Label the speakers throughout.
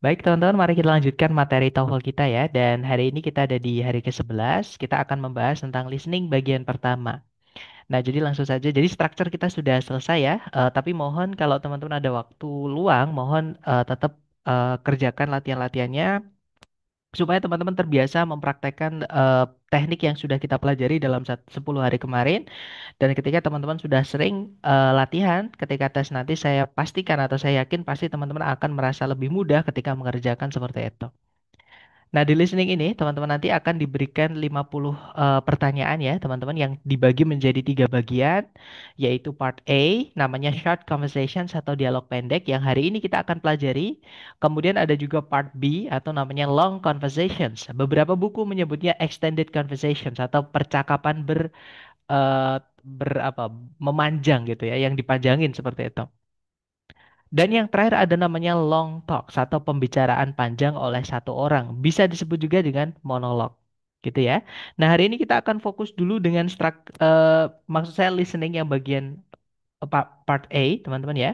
Speaker 1: Baik teman-teman, mari kita lanjutkan materi TOEFL kita ya. Dan hari ini kita ada di hari ke-11. Kita akan membahas tentang listening bagian pertama. Nah, jadi langsung saja. Jadi structure kita sudah selesai ya. Tapi mohon kalau teman-teman ada waktu luang, mohon tetap kerjakan latihan-latihannya supaya teman-teman terbiasa mempraktekkan teknik yang sudah kita pelajari dalam 10 hari kemarin. Dan ketika teman-teman sudah sering latihan, ketika tes nanti saya pastikan atau saya yakin pasti teman-teman akan merasa lebih mudah ketika mengerjakan seperti itu. Nah, di listening ini teman-teman nanti akan diberikan 50 pertanyaan ya, teman-teman yang dibagi menjadi tiga bagian, yaitu part A, namanya short conversations atau dialog pendek yang hari ini kita akan pelajari. Kemudian ada juga part B atau namanya long conversations. Beberapa buku menyebutnya extended conversations atau percakapan eh, memanjang gitu ya, yang dipanjangin seperti itu. Dan yang terakhir ada namanya long talks atau pembicaraan panjang oleh satu orang. Bisa disebut juga dengan monolog. Gitu ya. Nah, hari ini kita akan fokus dulu dengan maksud saya listening yang bagian part A, teman-teman ya.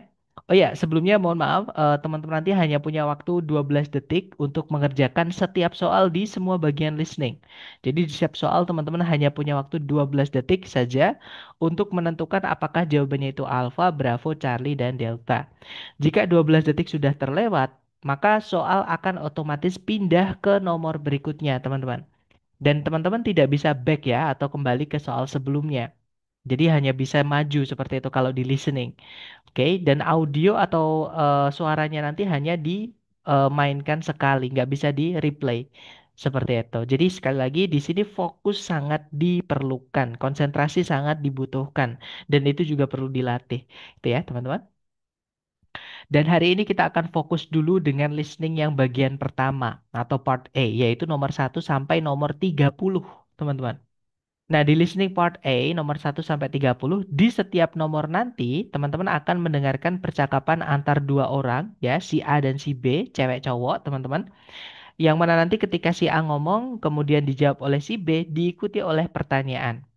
Speaker 1: Oh ya, sebelumnya mohon maaf, teman-teman nanti hanya punya waktu 12 detik untuk mengerjakan setiap soal di semua bagian listening. Jadi di setiap soal teman-teman hanya punya waktu 12 detik saja untuk menentukan apakah jawabannya itu alfa, bravo, Charlie, dan delta. Jika 12 detik sudah terlewat, maka soal akan otomatis pindah ke nomor berikutnya, teman-teman. Dan teman-teman tidak bisa back ya atau kembali ke soal sebelumnya. Jadi hanya bisa maju seperti itu kalau di listening. Oke, dan audio atau suaranya nanti hanya dimainkan sekali, nggak bisa di replay. Seperti itu. Jadi sekali lagi di sini fokus sangat diperlukan, konsentrasi sangat dibutuhkan, dan itu juga perlu dilatih. Itu ya, teman-teman. Dan hari ini kita akan fokus dulu dengan listening yang bagian pertama atau part A, yaitu nomor 1 sampai nomor 30, teman-teman. Nah, di listening part A nomor 1 sampai 30, di setiap nomor nanti teman-teman akan mendengarkan percakapan antar dua orang ya, si A dan si B, cewek cowok, teman-teman. Yang mana nanti ketika si A ngomong kemudian dijawab oleh si B diikuti oleh pertanyaan.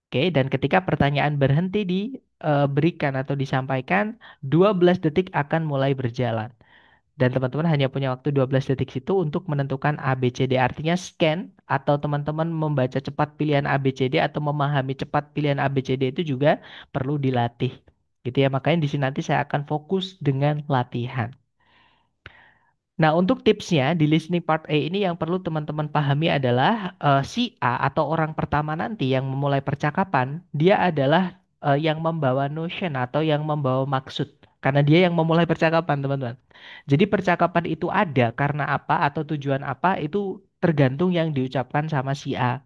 Speaker 1: Oke, dan ketika pertanyaan berhenti diberikan atau disampaikan, 12 detik akan mulai berjalan. Dan teman-teman hanya punya waktu 12 detik situ untuk menentukan A, B, C, D. Artinya scan atau teman-teman membaca cepat pilihan A, B, C, D atau memahami cepat pilihan A, B, C, D itu juga perlu dilatih. Gitu ya, makanya di sini nanti saya akan fokus dengan latihan. Nah, untuk tipsnya di listening part A ini yang perlu teman-teman pahami adalah si A atau orang pertama nanti yang memulai percakapan, dia adalah yang membawa notion atau yang membawa maksud. Karena dia yang memulai percakapan, teman-teman. Jadi percakapan itu ada karena apa atau tujuan apa itu tergantung yang diucapkan sama si A.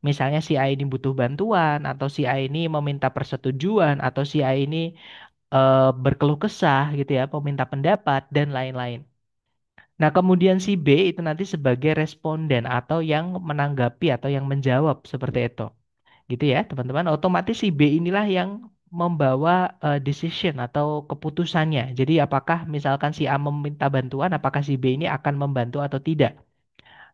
Speaker 1: Misalnya si A ini butuh bantuan atau si A ini meminta persetujuan atau si A ini berkeluh kesah gitu ya, meminta pendapat dan lain-lain. Nah, kemudian si B itu nanti sebagai responden atau yang menanggapi atau yang menjawab seperti itu. Gitu ya, teman-teman. Otomatis si B inilah yang membawa decision atau keputusannya. Jadi apakah misalkan si A meminta bantuan, apakah si B ini akan membantu atau tidak?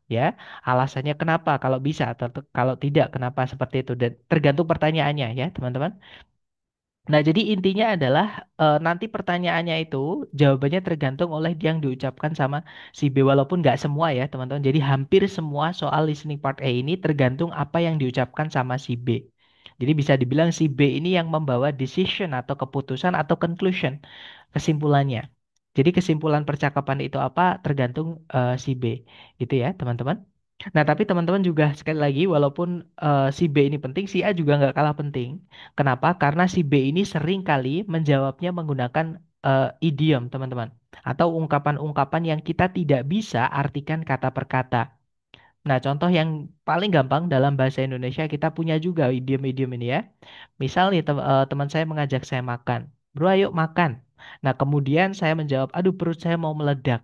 Speaker 1: Ya, alasannya kenapa kalau bisa atau kalau tidak kenapa seperti itu dan tergantung pertanyaannya ya, teman-teman. Nah, jadi intinya adalah nanti pertanyaannya itu jawabannya tergantung oleh yang diucapkan sama si B walaupun nggak semua ya teman-teman. Jadi hampir semua soal listening part A ini tergantung apa yang diucapkan sama si B. Jadi bisa dibilang si B ini yang membawa decision atau keputusan atau conclusion, kesimpulannya. Jadi kesimpulan percakapan itu apa tergantung si B, gitu ya teman-teman. Nah, tapi teman-teman juga sekali lagi, walaupun si B ini penting, si A juga nggak kalah penting. Kenapa? Karena si B ini sering kali menjawabnya menggunakan idiom, teman-teman. Atau ungkapan-ungkapan yang kita tidak bisa artikan kata per kata. Nah, contoh yang paling gampang dalam bahasa Indonesia kita punya juga idiom-idiom ini ya. Misal nih teman saya mengajak saya makan. Bro, ayo makan. Nah, kemudian saya menjawab, aduh perut saya mau meledak.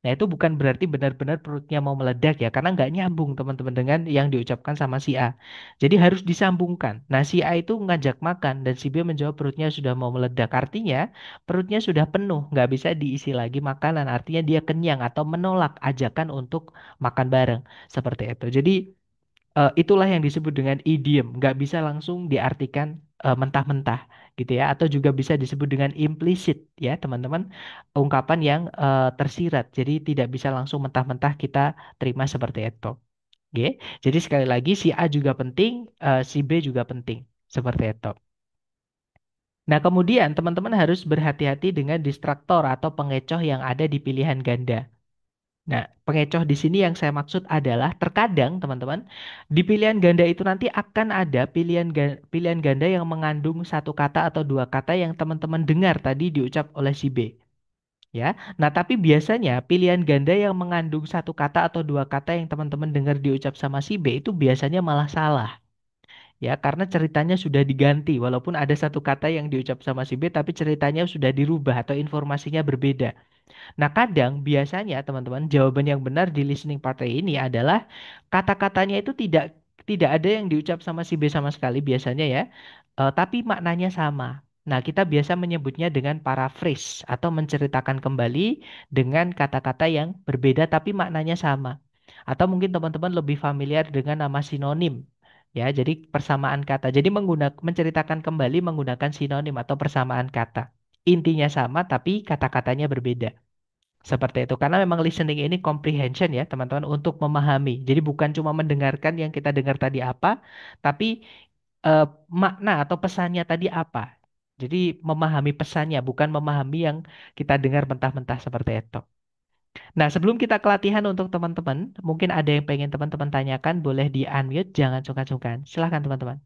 Speaker 1: Nah, itu bukan berarti benar-benar perutnya mau meledak ya, karena nggak nyambung teman-teman dengan yang diucapkan sama si A. Jadi harus disambungkan. Nah, si A itu ngajak makan dan si B menjawab perutnya sudah mau meledak. Artinya perutnya sudah penuh, nggak bisa diisi lagi makanan. Artinya dia kenyang atau menolak ajakan untuk makan bareng. Seperti itu. Jadi itulah yang disebut dengan idiom. Nggak bisa langsung diartikan mentah-mentah. gitu ya, atau juga bisa disebut dengan implisit ya teman-teman, ungkapan yang tersirat, jadi tidak bisa langsung mentah-mentah kita terima seperti itu. Oke, jadi sekali lagi si A juga penting, si B juga penting, seperti itu. Nah, kemudian teman-teman harus berhati-hati dengan distraktor atau pengecoh yang ada di pilihan ganda. Nah, pengecoh di sini yang saya maksud adalah terkadang teman-teman di pilihan ganda itu nanti akan ada pilihan ganda yang mengandung satu kata atau dua kata yang teman-teman dengar tadi diucap oleh si B, ya. Nah, tapi biasanya pilihan ganda yang mengandung satu kata atau dua kata yang teman-teman dengar diucap sama si B itu biasanya malah salah. Ya, karena ceritanya sudah diganti, walaupun ada satu kata yang diucap sama si B, tapi ceritanya sudah dirubah atau informasinya berbeda. Nah, kadang biasanya teman-teman jawaban yang benar di listening party ini adalah kata-katanya itu tidak tidak ada yang diucap sama si B sama sekali biasanya ya. Tapi maknanya sama. Nah, kita biasa menyebutnya dengan paraphrase atau menceritakan kembali dengan kata-kata yang berbeda tapi maknanya sama. Atau mungkin teman-teman lebih familiar dengan nama sinonim. Ya, jadi persamaan kata. Jadi menceritakan kembali menggunakan sinonim atau persamaan kata. Intinya sama tapi kata-katanya berbeda. Seperti itu. Karena memang listening ini comprehension ya, teman-teman, untuk memahami. Jadi bukan cuma mendengarkan yang kita dengar tadi apa, tapi eh, makna atau pesannya tadi apa. Jadi memahami pesannya, bukan memahami yang kita dengar mentah-mentah seperti itu. Nah, sebelum kita ke latihan untuk teman-teman, mungkin ada yang pengen teman-teman tanyakan, boleh di unmute, jangan sungkan-sungkan. Silahkan teman-teman.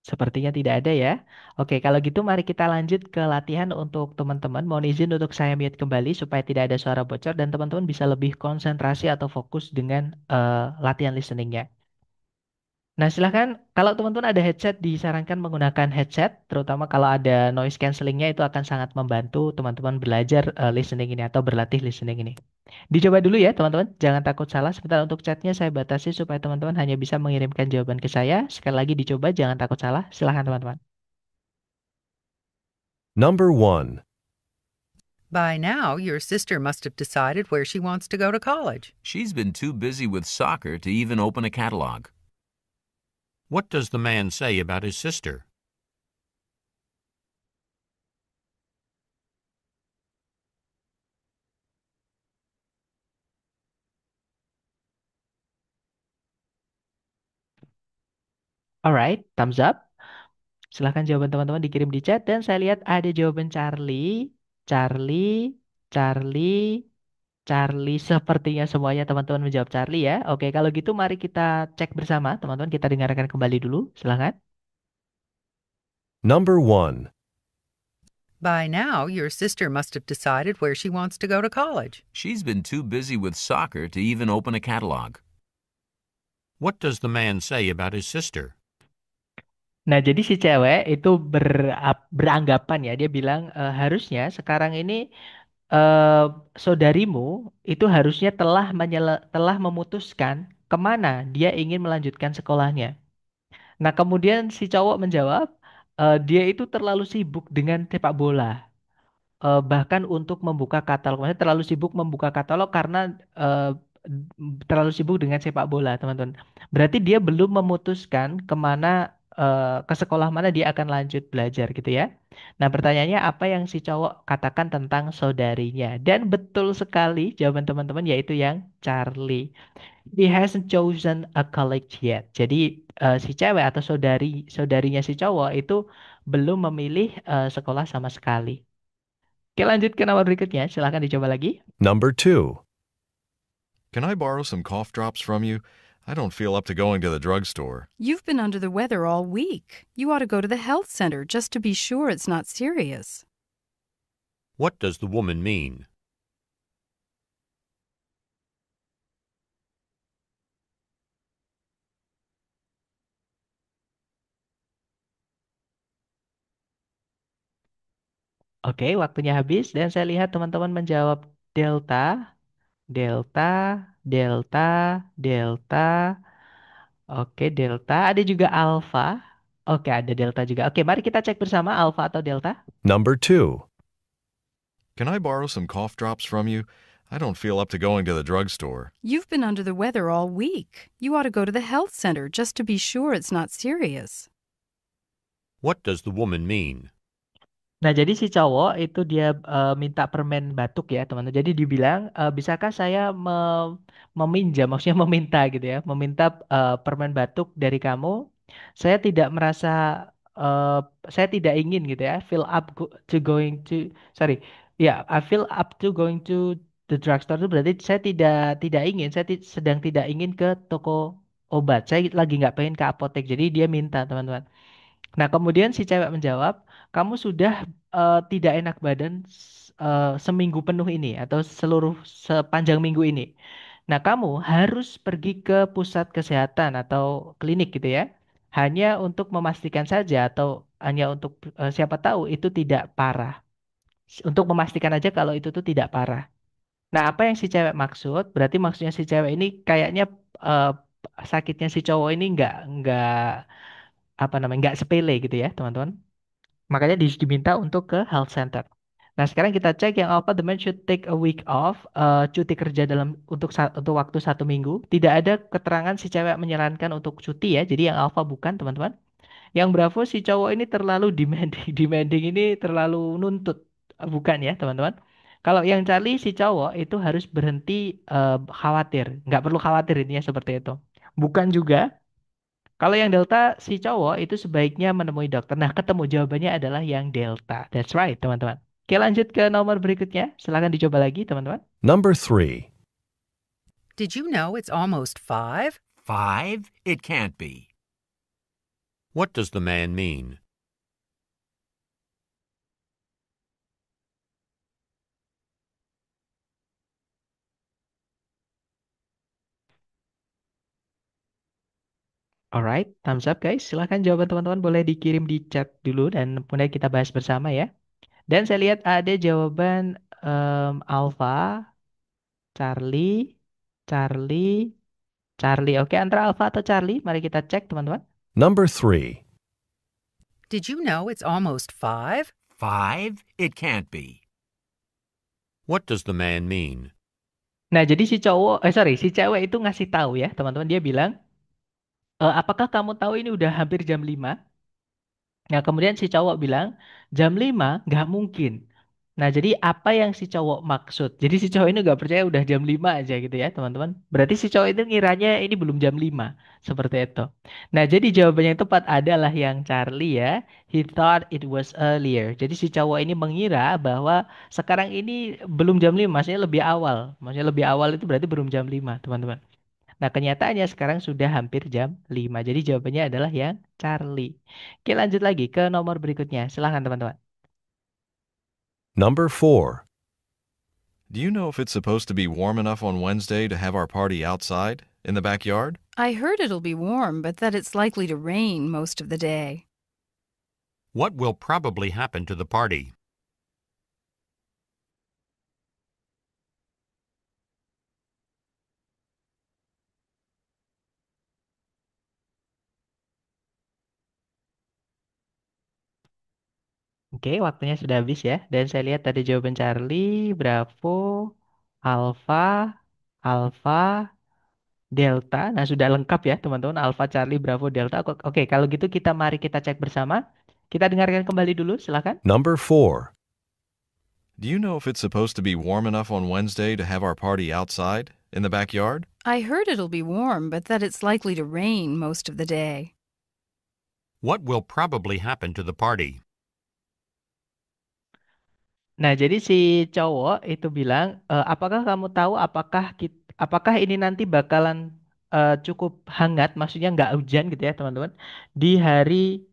Speaker 1: Sepertinya tidak ada ya. Oke, kalau gitu mari kita lanjut ke latihan untuk teman-teman. Mohon izin untuk saya mute kembali supaya tidak ada suara bocor dan teman-teman bisa lebih konsentrasi atau fokus dengan latihan listeningnya. Nah, silahkan kalau teman-teman ada headset disarankan menggunakan headset, terutama kalau ada noise cancellingnya itu akan sangat membantu teman-teman belajar listening ini atau berlatih listening ini. Dicoba dulu ya teman-teman, jangan takut salah. Sebentar untuk chatnya saya batasi supaya teman-teman hanya bisa mengirimkan jawaban ke saya. Sekali lagi dicoba, jangan takut salah. Silahkan teman-teman.
Speaker 2: Number 1.
Speaker 3: By now, your sister must have decided where she wants to go to college.
Speaker 4: She's been too busy with soccer to even open a catalog.
Speaker 5: What does the man say about his sister?
Speaker 1: Alright, thumbs up. Silahkan jawaban teman-teman dikirim di chat dan saya lihat ada jawaban Charlie, Charlie, Charlie, Charlie. Sepertinya semuanya teman-teman menjawab Charlie ya. Oke, kalau gitu mari kita cek bersama teman-teman. Kita dengarkan kembali dulu. Silahkan.
Speaker 2: Number 1.
Speaker 3: By now, your sister must have decided where she wants to go to college.
Speaker 4: She's been too busy with soccer to even open a catalog.
Speaker 5: What does the man say about his sister?
Speaker 1: Nah, jadi si cewek itu beranggapan ya, dia bilang harusnya sekarang ini eh, saudarimu itu harusnya telah memutuskan kemana dia ingin melanjutkan sekolahnya. Nah, kemudian si cowok menjawab, dia itu terlalu sibuk dengan sepak bola. Bahkan untuk membuka katalog, maksudnya terlalu sibuk membuka katalog karena terlalu sibuk dengan sepak bola, teman-teman. Berarti dia belum memutuskan ke sekolah mana dia akan lanjut belajar gitu ya. Nah, pertanyaannya apa yang si cowok katakan tentang saudarinya? Dan betul sekali jawaban teman-teman yaitu yang Charlie. He hasn't chosen a college yet. Jadi si cewek atau saudarinya si cowok itu belum memilih sekolah sama sekali. Oke, lanjut ke nomor berikutnya. Silahkan dicoba lagi.
Speaker 2: Number 2.
Speaker 6: Can I borrow some cough drops from you? I don't feel up to going to the drugstore.
Speaker 7: You've been under the weather all week. You ought to go to the health center just to be sure it's not serious.
Speaker 5: What does the woman mean?
Speaker 1: Oke, waktunya habis dan saya lihat teman-teman menjawab delta, delta, delta, delta. Oke, delta. Ada juga alpha. Oke, ada delta juga. Oke, mari kita cek bersama alpha atau delta.
Speaker 2: Number 2.
Speaker 6: Can I borrow some cough drops from you? I don't feel up to going to the drugstore.
Speaker 7: You've been under the weather all week. You ought to go to the health center just to be sure it's not serious.
Speaker 5: What does the woman mean?
Speaker 1: Nah, jadi si cowok itu dia minta permen batuk ya, teman-teman. Jadi dibilang, bisakah saya meminjam, maksudnya meminta gitu ya, meminta permen batuk dari kamu. Saya tidak merasa, eh, saya tidak ingin gitu ya, feel up to going to, sorry, ya, I feel up to going to the drugstore itu berarti saya tidak ingin, saya sedang tidak ingin ke toko obat. Saya lagi nggak pengen ke apotek. Jadi dia minta, teman-teman. Nah, kemudian si cewek menjawab, kamu sudah tidak enak badan seminggu penuh ini atau sepanjang minggu ini. Nah, kamu harus pergi ke pusat kesehatan atau klinik gitu ya. Hanya untuk memastikan saja atau hanya untuk siapa tahu itu tidak parah. Untuk memastikan aja kalau itu tuh tidak parah. Nah, apa yang si cewek maksud? Berarti maksudnya si cewek ini kayaknya eh, sakitnya si cowok ini nggak apa namanya nggak sepele gitu ya, teman-teman. Makanya diminta untuk ke health center. Nah, sekarang kita cek yang Alpha, the man should take a week off, cuti kerja dalam untuk waktu 1 minggu. Tidak ada keterangan si cewek menyarankan untuk cuti ya. Jadi yang Alpha bukan, teman-teman. Yang Bravo si cowok ini terlalu demanding, demanding ini terlalu nuntut, bukan ya, teman-teman. Kalau yang Charlie si cowok itu harus berhenti khawatir, nggak perlu khawatir intinya seperti itu. Bukan juga. Kalau yang Delta, si cowok itu sebaiknya menemui dokter. Nah, ketemu jawabannya adalah yang Delta. That's right, teman-teman. Oke, lanjut ke nomor berikutnya. Silahkan dicoba lagi, teman-teman.
Speaker 2: Number 3.
Speaker 3: Did you know it's almost 5?
Speaker 4: 5? It can't be.
Speaker 5: What does the man mean?
Speaker 1: Alright, thumbs up guys. Silahkan jawaban teman-teman boleh dikirim di chat dulu dan kemudian kita bahas bersama ya. Dan saya lihat ada jawaban Alpha, Charlie, Charlie, Charlie. Oke, antara Alpha atau Charlie, mari kita cek teman-teman.
Speaker 2: Number 3.
Speaker 3: Did you know it's almost 5?
Speaker 4: 5? It can't be.
Speaker 5: What does the man mean?
Speaker 1: Nah, jadi si cewek itu ngasih tahu ya, teman-teman. Dia bilang, apakah kamu tahu ini udah hampir jam 5? Nah, kemudian si cowok bilang, jam 5 nggak mungkin. Nah, jadi apa yang si cowok maksud? Jadi si cowok ini nggak percaya udah jam 5 aja gitu ya, teman-teman. Berarti si cowok itu ngiranya ini belum jam 5. Seperti itu. Nah, jadi jawabannya yang tepat adalah yang Charlie ya. He thought it was earlier. Jadi si cowok ini mengira bahwa sekarang ini belum jam 5, maksudnya lebih awal. Maksudnya lebih awal itu berarti belum jam 5, teman-teman. Nah, kenyataannya sekarang sudah hampir jam 5. Jadi jawabannya adalah yang Charlie. Oke, lanjut lagi ke nomor berikutnya. Silahkan teman-teman.
Speaker 2: Number 4.
Speaker 6: Do you know if it's supposed to be warm enough on Wednesday to have our party outside, in the backyard?
Speaker 7: I heard it'll be warm, but that it's likely to rain most of the day.
Speaker 5: What will probably happen to the party?
Speaker 1: Oke, waktunya sudah habis ya. Dan saya lihat tadi jawaban Charlie, Bravo, Alpha, Alpha, Delta. Nah, sudah lengkap ya teman-teman. Alpha, Charlie, Bravo, Delta. Oke, kalau gitu mari kita cek bersama. Kita dengarkan kembali dulu, silahkan.
Speaker 2: Number 4.
Speaker 6: Do you know if it's supposed to be warm enough on Wednesday to have our party outside, in the backyard?
Speaker 7: I heard it'll be warm, but that it's likely to rain most of the day.
Speaker 5: What will probably happen to the party?
Speaker 1: Nah, jadi si cowok itu bilang, apakah kamu tahu apakah ini nanti bakalan cukup hangat, maksudnya nggak hujan gitu ya teman-teman, di hari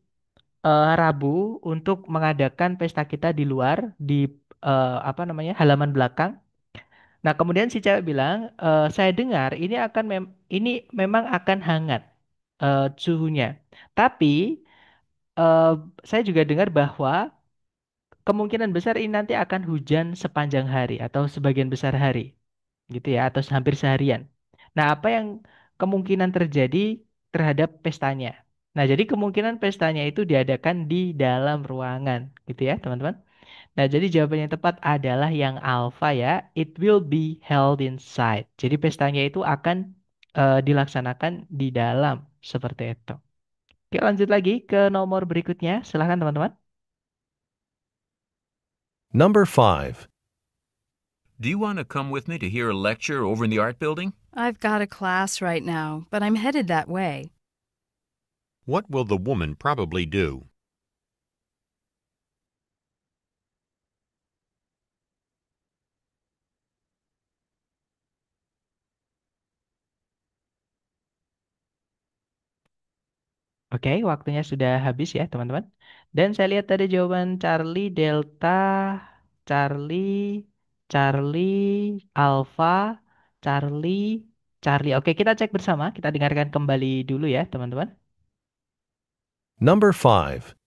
Speaker 1: Rabu untuk mengadakan pesta kita di luar di apa namanya halaman belakang. Nah, kemudian si cewek bilang, saya dengar ini memang akan hangat suhunya, tapi eh, saya juga dengar bahwa kemungkinan besar ini nanti akan hujan sepanjang hari atau sebagian besar hari, gitu ya, atau hampir seharian. Nah, apa yang kemungkinan terjadi terhadap pestanya? Nah, jadi kemungkinan pestanya itu diadakan di dalam ruangan, gitu ya, teman-teman. Nah, jadi jawaban yang tepat adalah yang alfa ya. It will be held inside. Jadi pestanya itu akan dilaksanakan di dalam seperti itu. Oke, lanjut lagi ke nomor berikutnya. Silahkan teman-teman.
Speaker 2: Number 5.
Speaker 4: Do you want to come with me to hear a lecture over in the art building?
Speaker 7: I've got a class right now, but I'm headed that way.
Speaker 5: What will the woman probably do?
Speaker 1: Oke, waktunya sudah habis ya, teman-teman. Dan saya lihat tadi jawaban Charlie, Delta, Charlie, Charlie, Alpha, Charlie, Charlie. Oke, kita cek bersama. Kita dengarkan kembali dulu ya, teman-teman.
Speaker 2: Number 5.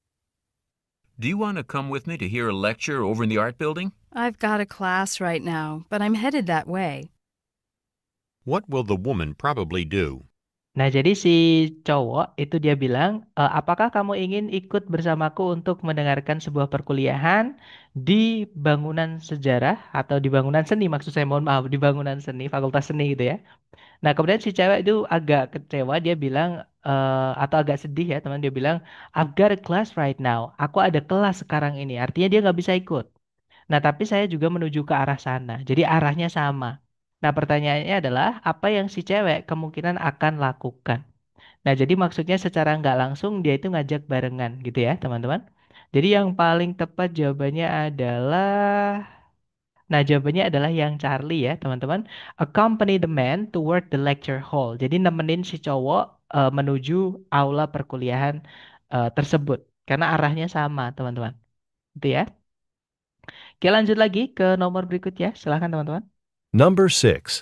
Speaker 4: Do you want to come with me to hear a lecture over in the art building?
Speaker 7: I've got a class right now, but I'm headed that way.
Speaker 5: What will the woman probably do?
Speaker 1: Nah, jadi si cowok itu dia bilang, apakah kamu ingin ikut bersamaku untuk mendengarkan sebuah perkuliahan di bangunan sejarah atau di bangunan seni, maksud saya, mohon maaf, di bangunan seni, fakultas seni gitu ya. Nah, kemudian si cewek itu agak kecewa, dia bilang, atau agak sedih ya, teman, dia bilang, I've got a class right now. Aku ada kelas sekarang ini, artinya dia nggak bisa ikut. Nah, tapi saya juga menuju ke arah sana, jadi arahnya sama. Nah, pertanyaannya adalah, apa yang si cewek kemungkinan akan lakukan? Nah, jadi maksudnya secara nggak langsung dia itu ngajak barengan gitu ya, teman-teman. Jadi yang paling tepat jawabannya adalah, nah, jawabannya adalah yang Charlie ya, teman-teman. Accompany the man toward the lecture hall. Jadi nemenin si cowok menuju aula perkuliahan tersebut. Karena arahnya sama, teman-teman. Itu ya. Oke, lanjut lagi ke nomor berikutnya. Silahkan, teman-teman.
Speaker 2: Number 6.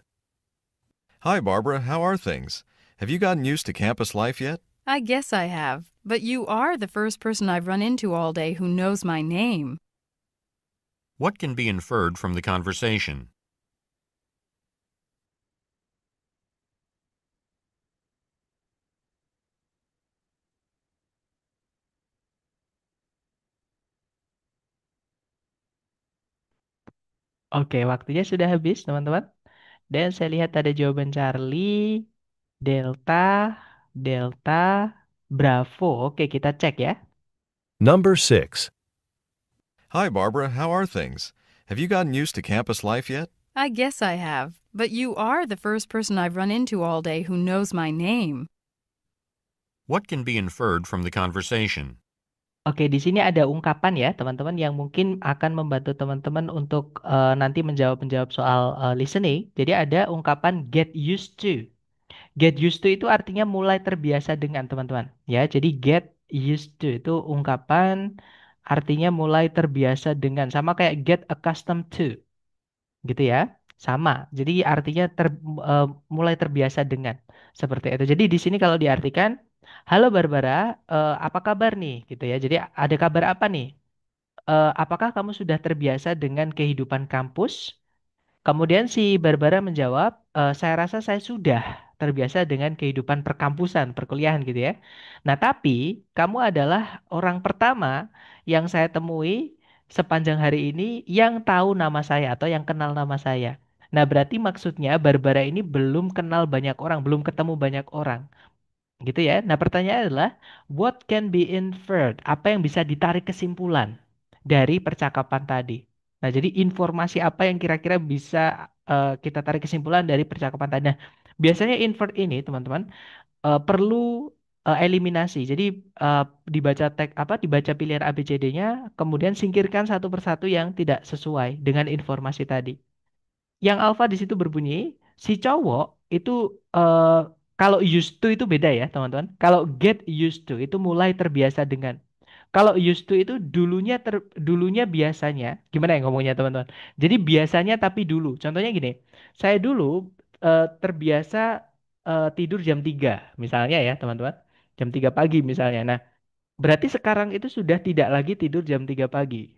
Speaker 6: Hi, Barbara. How are things? Have you gotten used to campus life yet?
Speaker 7: I guess I have, but you are the first person I've run into all day who knows my name.
Speaker 5: What can be inferred from the conversation?
Speaker 1: Oke, waktunya sudah habis, teman-teman. Dan saya lihat ada jawaban Charlie, Delta, Delta, Bravo. Oke, kita cek ya.
Speaker 2: Number 6.
Speaker 6: Hi, Barbara. How are things? Have you gotten used to campus life yet?
Speaker 7: I guess I have, but you are the first person I've run into all day who knows my name.
Speaker 5: What can be inferred from the conversation?
Speaker 1: Oke, di sini ada ungkapan ya, teman-teman, yang mungkin akan membantu teman-teman untuk nanti menjawab soal listening. Jadi ada ungkapan get used to. Get used to itu artinya mulai terbiasa dengan, teman-teman. Ya, jadi get used to itu ungkapan artinya mulai terbiasa dengan, sama kayak get accustomed to, gitu ya. Sama. Jadi artinya mulai terbiasa dengan seperti itu. Jadi di sini kalau diartikan, halo Barbara, apa kabar nih? Gitu ya. Jadi ada kabar apa nih? Apakah kamu sudah terbiasa dengan kehidupan kampus? Kemudian si Barbara menjawab, saya rasa saya sudah terbiasa dengan kehidupan perkampusan, perkuliahan gitu ya. Nah, tapi kamu adalah orang pertama yang saya temui sepanjang hari ini yang tahu nama saya atau yang kenal nama saya. Nah, berarti maksudnya Barbara ini belum kenal banyak orang, belum ketemu banyak orang. Gitu ya. Nah, pertanyaannya adalah, what can be inferred? Apa yang bisa ditarik kesimpulan dari percakapan tadi? Nah, jadi informasi apa yang kira-kira bisa kita tarik kesimpulan dari percakapan tadi? Nah, biasanya invert ini, teman-teman, perlu eliminasi. Jadi dibaca teks apa, dibaca pilihan ABCD-nya, kemudian singkirkan satu persatu yang tidak sesuai dengan informasi tadi. Yang alfa di situ berbunyi, si cowok itu kalau used to itu beda ya, teman-teman. Kalau get used to itu mulai terbiasa dengan. Kalau used to itu dulunya biasanya, gimana ya ngomongnya, teman-teman? Jadi biasanya tapi dulu. Contohnya gini, saya dulu terbiasa tidur jam 3 misalnya ya, teman-teman. Jam 3 pagi misalnya. Nah, berarti sekarang itu sudah tidak lagi tidur jam 3 pagi.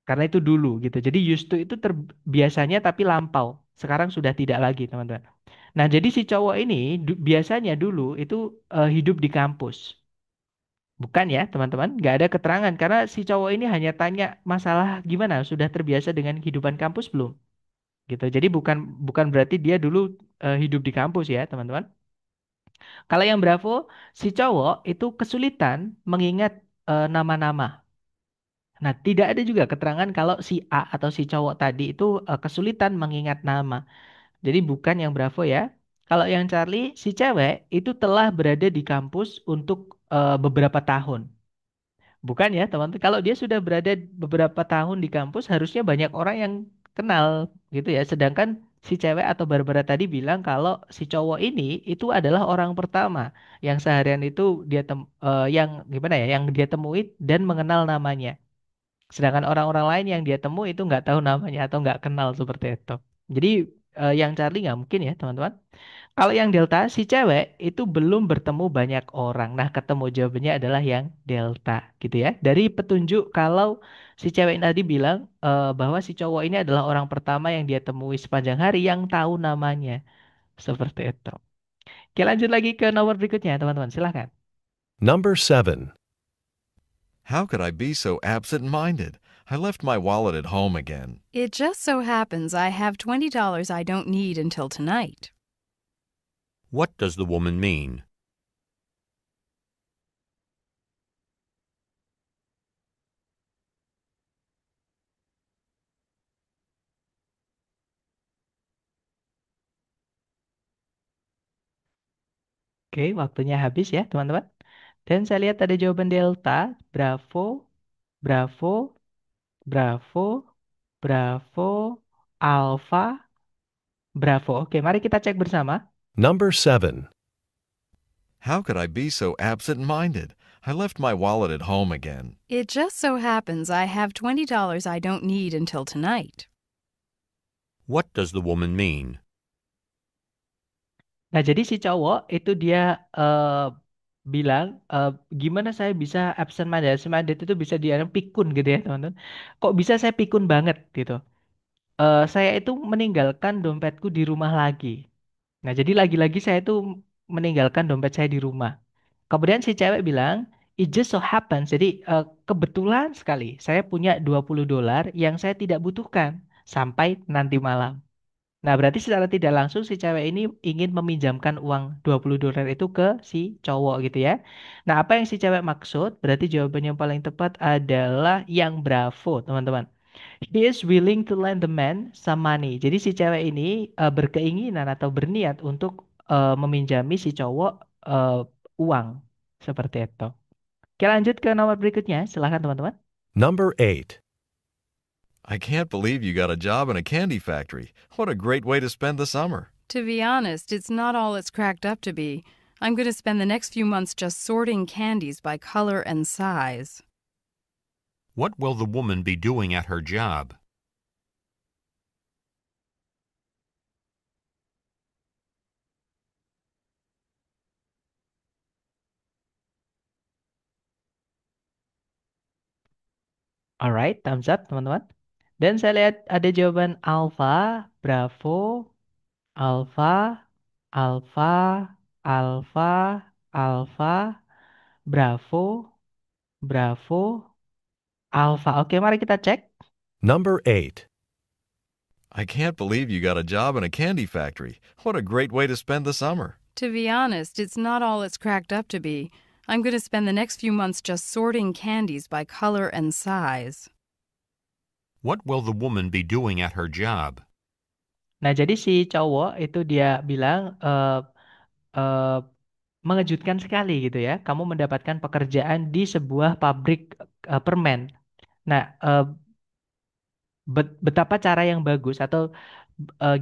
Speaker 1: Karena itu dulu gitu. Jadi used to itu biasanya tapi lampau. Sekarang sudah tidak lagi, teman-teman. Nah, jadi si cowok ini biasanya dulu itu hidup di kampus. Bukan ya, teman-teman. Nggak ada keterangan karena si cowok ini hanya tanya masalah gimana, sudah terbiasa dengan kehidupan kampus belum? Gitu. Jadi bukan bukan berarti dia dulu hidup di kampus ya, teman-teman. Kalau yang Bravo, si cowok itu kesulitan mengingat nama-nama. Nah, tidak ada juga keterangan kalau si A atau si cowok tadi itu kesulitan mengingat nama. Jadi bukan yang Bravo ya. Kalau yang Charlie, si cewek itu telah berada di kampus untuk beberapa tahun. Bukan ya, teman-teman. Kalau dia sudah berada beberapa tahun di kampus, harusnya banyak orang yang kenal gitu ya. Sedangkan si cewek atau Barbara tadi bilang kalau si cowok ini itu adalah orang pertama yang seharian itu yang gimana ya, yang dia temui dan mengenal namanya. Sedangkan orang-orang lain yang dia temui itu nggak tahu namanya atau nggak kenal seperti itu. Jadi yang Charlie nggak mungkin ya, teman-teman. Kalau yang Delta, si cewek itu belum bertemu banyak orang. Nah, ketemu jawabannya adalah yang Delta, gitu ya. Dari petunjuk kalau si cewek ini tadi bilang bahwa si cowok ini adalah orang pertama yang dia temui sepanjang hari yang tahu namanya. Seperti itu. Oke, lanjut lagi ke nomor berikutnya, teman-teman. Silahkan.
Speaker 2: Number 7.
Speaker 6: How could I be so absent-minded? I left my wallet at home again.
Speaker 7: It just so happens I have $20 I don't need until tonight.
Speaker 5: What does the woman mean?
Speaker 1: Oke, waktunya habis ya, teman-teman. Dan saya lihat ada jawaban Delta. Bravo, Bravo, Bravo, Bravo, Alpha, Bravo. Oke, mari kita cek bersama.
Speaker 2: Number 7.
Speaker 6: How could I be so absent-minded? I left my wallet at home again.
Speaker 7: It just so happens I have $20 I don't need until tonight.
Speaker 5: What does the woman mean?
Speaker 1: Nah, jadi si cowok itu dia bilang, gimana saya bisa absent minded? Absent minded itu bisa diartikan pikun gitu ya, teman-teman. Kok bisa saya pikun banget gitu? Saya itu meninggalkan dompetku di rumah lagi. Nah, jadi lagi-lagi saya itu meninggalkan dompet saya di rumah. Kemudian si cewek bilang, it just so happens. Jadi kebetulan sekali saya punya $20 yang saya tidak butuhkan sampai nanti malam. Nah, berarti secara tidak langsung si cewek ini ingin meminjamkan uang $20 itu ke si cowok gitu ya. Nah, apa yang si cewek maksud? Berarti jawaban yang paling tepat adalah yang Bravo, teman-teman. He is willing to lend the man some money. Jadi si cewek ini berkeinginan atau berniat untuk meminjami si cowok eh, uang. Seperti itu. Oke, lanjut ke nomor berikutnya. Silahkan, teman-teman.
Speaker 2: Number 8.
Speaker 6: I can't believe you got a job in a candy factory. What a great way to spend the summer.
Speaker 7: To be honest, it's not all it's cracked up to be. I'm going to spend the next few months just sorting candies by color and size.
Speaker 5: What will the woman be doing at her job?
Speaker 1: Alright, thumbs up, teman-teman. Dan saya lihat ada jawaban Alpha, Bravo, Alpha, Alpha, Alpha, Alpha, Bravo, Bravo, Alpha. Oke, mari kita cek.
Speaker 2: Number 8.
Speaker 6: I can't believe you got a job in a candy factory. What a great way to spend the summer.
Speaker 7: To be honest, it's not all it's cracked up to be. I'm going to spend the next few months just sorting candies by color and size.
Speaker 5: What will the woman be doing at her job?
Speaker 1: Nah, jadi si cowok itu dia bilang eh, mengejutkan sekali gitu ya. Kamu mendapatkan pekerjaan di sebuah pabrik permen. Nah, betapa cara yang bagus atau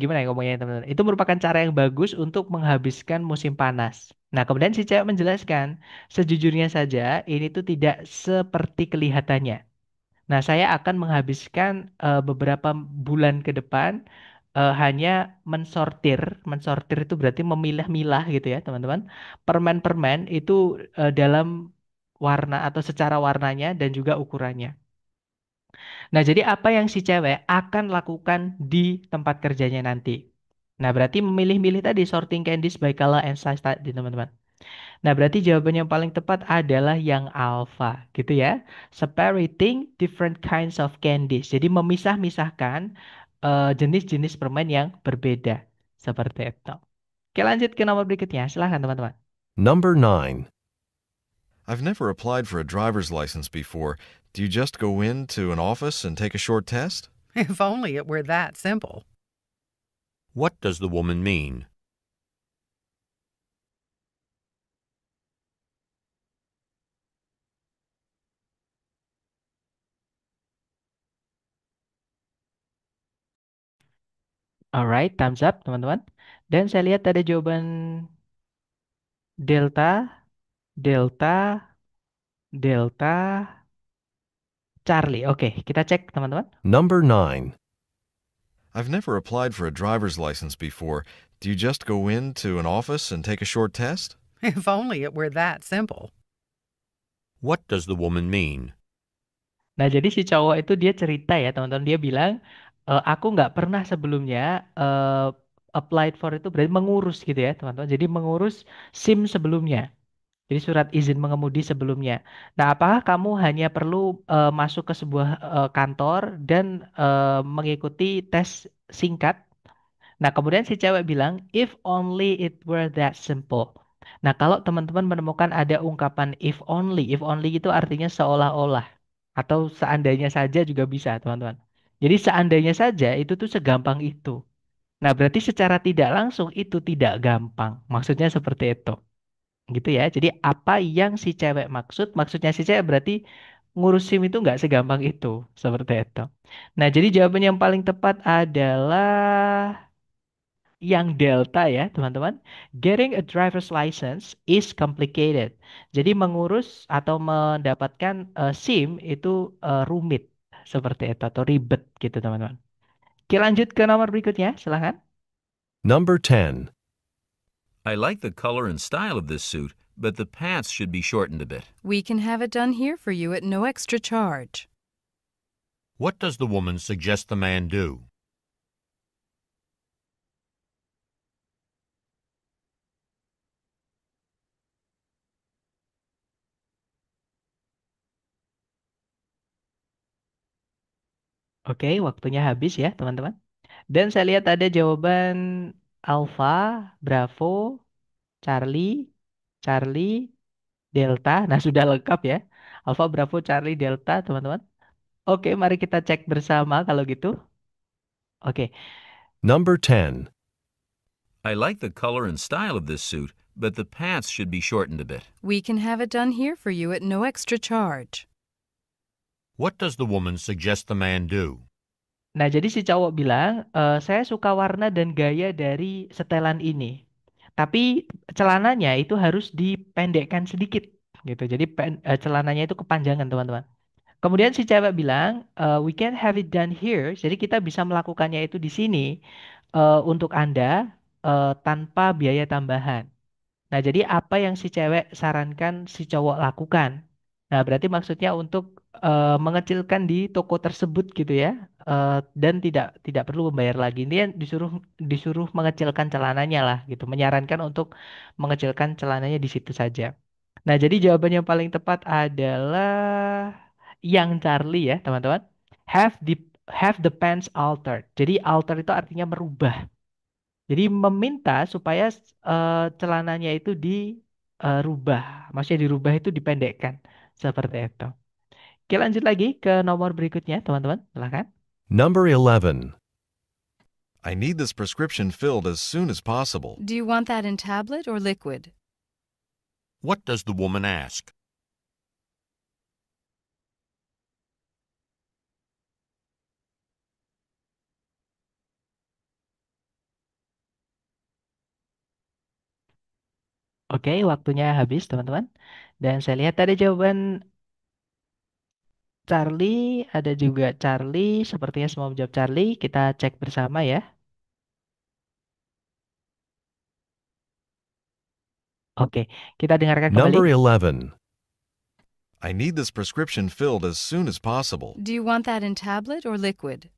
Speaker 1: gimana ya ngomongnya teman-teman? Itu merupakan cara yang bagus untuk menghabiskan musim panas. Nah, kemudian si cewek menjelaskan, sejujurnya saja ini tuh tidak seperti kelihatannya. Nah, saya akan menghabiskan beberapa bulan ke depan hanya mensortir. Mensortir itu berarti memilah-milah gitu ya, teman-teman. Permen-permen itu dalam warna atau secara warnanya dan juga ukurannya. Nah, jadi apa yang si cewek akan lakukan di tempat kerjanya nanti? Nah, berarti memilih-milih tadi sorting candies by color and size tadi, teman-teman. Nah, berarti jawaban yang paling tepat adalah yang alfa, gitu ya. Separating different kinds of candies. Jadi memisah-misahkan jenis-jenis permen yang berbeda. Seperti itu. Oke, lanjut ke nomor berikutnya. Silahkan, teman-teman.
Speaker 2: Number 9.
Speaker 6: I've never applied for a driver's license before. Do you just go into an office and take a short test?
Speaker 3: If only it were that simple.
Speaker 5: What does the woman mean?
Speaker 1: Alright, thumbs up, teman-teman. Dan saya lihat ada jawaban Delta, Delta, Delta, Charlie. Oke, kita cek, teman-teman.
Speaker 2: Number 9.
Speaker 6: I've never applied for a driver's license before. Do you just go into an office and take a short test?
Speaker 3: If only it were that simple.
Speaker 5: What does the woman mean?
Speaker 1: Nah, jadi si cowok itu dia cerita ya, teman-teman. Dia bilang, aku nggak pernah sebelumnya applied for itu berarti mengurus gitu ya, teman-teman. Jadi mengurus SIM sebelumnya. Jadi surat izin mengemudi sebelumnya. Nah, apakah kamu hanya perlu masuk ke sebuah kantor dan mengikuti tes singkat? Nah, kemudian si cewek bilang, if only it were that simple. Nah, kalau teman-teman menemukan ada ungkapan if only itu artinya seolah-olah atau seandainya saja juga bisa, teman-teman. Jadi seandainya saja itu tuh segampang itu. Nah, berarti secara tidak langsung itu tidak gampang. Maksudnya seperti itu. Gitu ya. Jadi apa yang si cewek maksud, maksudnya si cewek berarti ngurus SIM itu nggak segampang itu. Seperti itu. Nah, jadi jawaban yang paling tepat adalah yang delta ya, teman-teman. Getting a driver's license is complicated. Jadi mengurus atau mendapatkan SIM itu rumit seperti itu atau ribet gitu, teman-teman. Oke, lanjut ke nomor berikutnya, silahkan.
Speaker 2: Number 10.
Speaker 4: I like the color and style of this suit, but the pants should be shortened a bit.
Speaker 7: We can have it done here for you at no extra charge.
Speaker 5: What does the woman suggest the man do?
Speaker 1: Oke, waktunya habis ya, teman-teman. Dan saya lihat ada jawaban Alpha, Bravo, Charlie, Charlie, Delta. Nah, sudah lengkap ya. Alpha, Bravo, Charlie, Delta, teman-teman. Oke, mari kita cek bersama kalau gitu. Oke,
Speaker 2: Number 10.
Speaker 4: I like the color and style of this suit, but the pants should be shortened a bit.
Speaker 7: We can have it done here for you at no extra charge.
Speaker 5: What does the woman suggest the man do?
Speaker 1: nah jadi si cowok bilang, saya suka warna dan gaya dari setelan ini. Tapi celananya itu harus dipendekkan sedikit gitu. Jadi celananya itu kepanjangan, teman-teman. Kemudian si cewek bilang, we can have it done here. Jadi kita bisa melakukannya itu di sini untuk Anda tanpa biaya tambahan. Nah, jadi apa yang si cewek sarankan si cowok lakukan? Nah, berarti maksudnya untuk mengecilkan di toko tersebut gitu ya, dan tidak perlu membayar lagi. Dia disuruh disuruh mengecilkan celananya lah gitu, menyarankan untuk mengecilkan celananya di situ saja. Nah, jadi jawaban yang paling tepat adalah yang Charlie ya, teman-teman. Have the pants altered. Jadi alter itu artinya merubah. Jadi meminta supaya celananya itu dirubah. Maksudnya dirubah itu dipendekkan. Seperti itu. Oke, lanjut lagi ke nomor berikutnya, teman-teman. Silakan.
Speaker 2: Number 11.
Speaker 6: I need this prescription filled as soon as possible.
Speaker 7: Do you want that in tablet or liquid?
Speaker 5: What does the woman ask?
Speaker 1: Oke, waktunya habis, teman-teman. Dan saya lihat ada jawaban Charlie, ada juga Charlie. Sepertinya semua menjawab Charlie. Kita cek bersama ya. Oke, kita dengarkan
Speaker 2: Number
Speaker 1: kembali.
Speaker 2: 11.
Speaker 6: I need this prescription filled as soon as possible.
Speaker 7: Do you want that in tablet or liquid?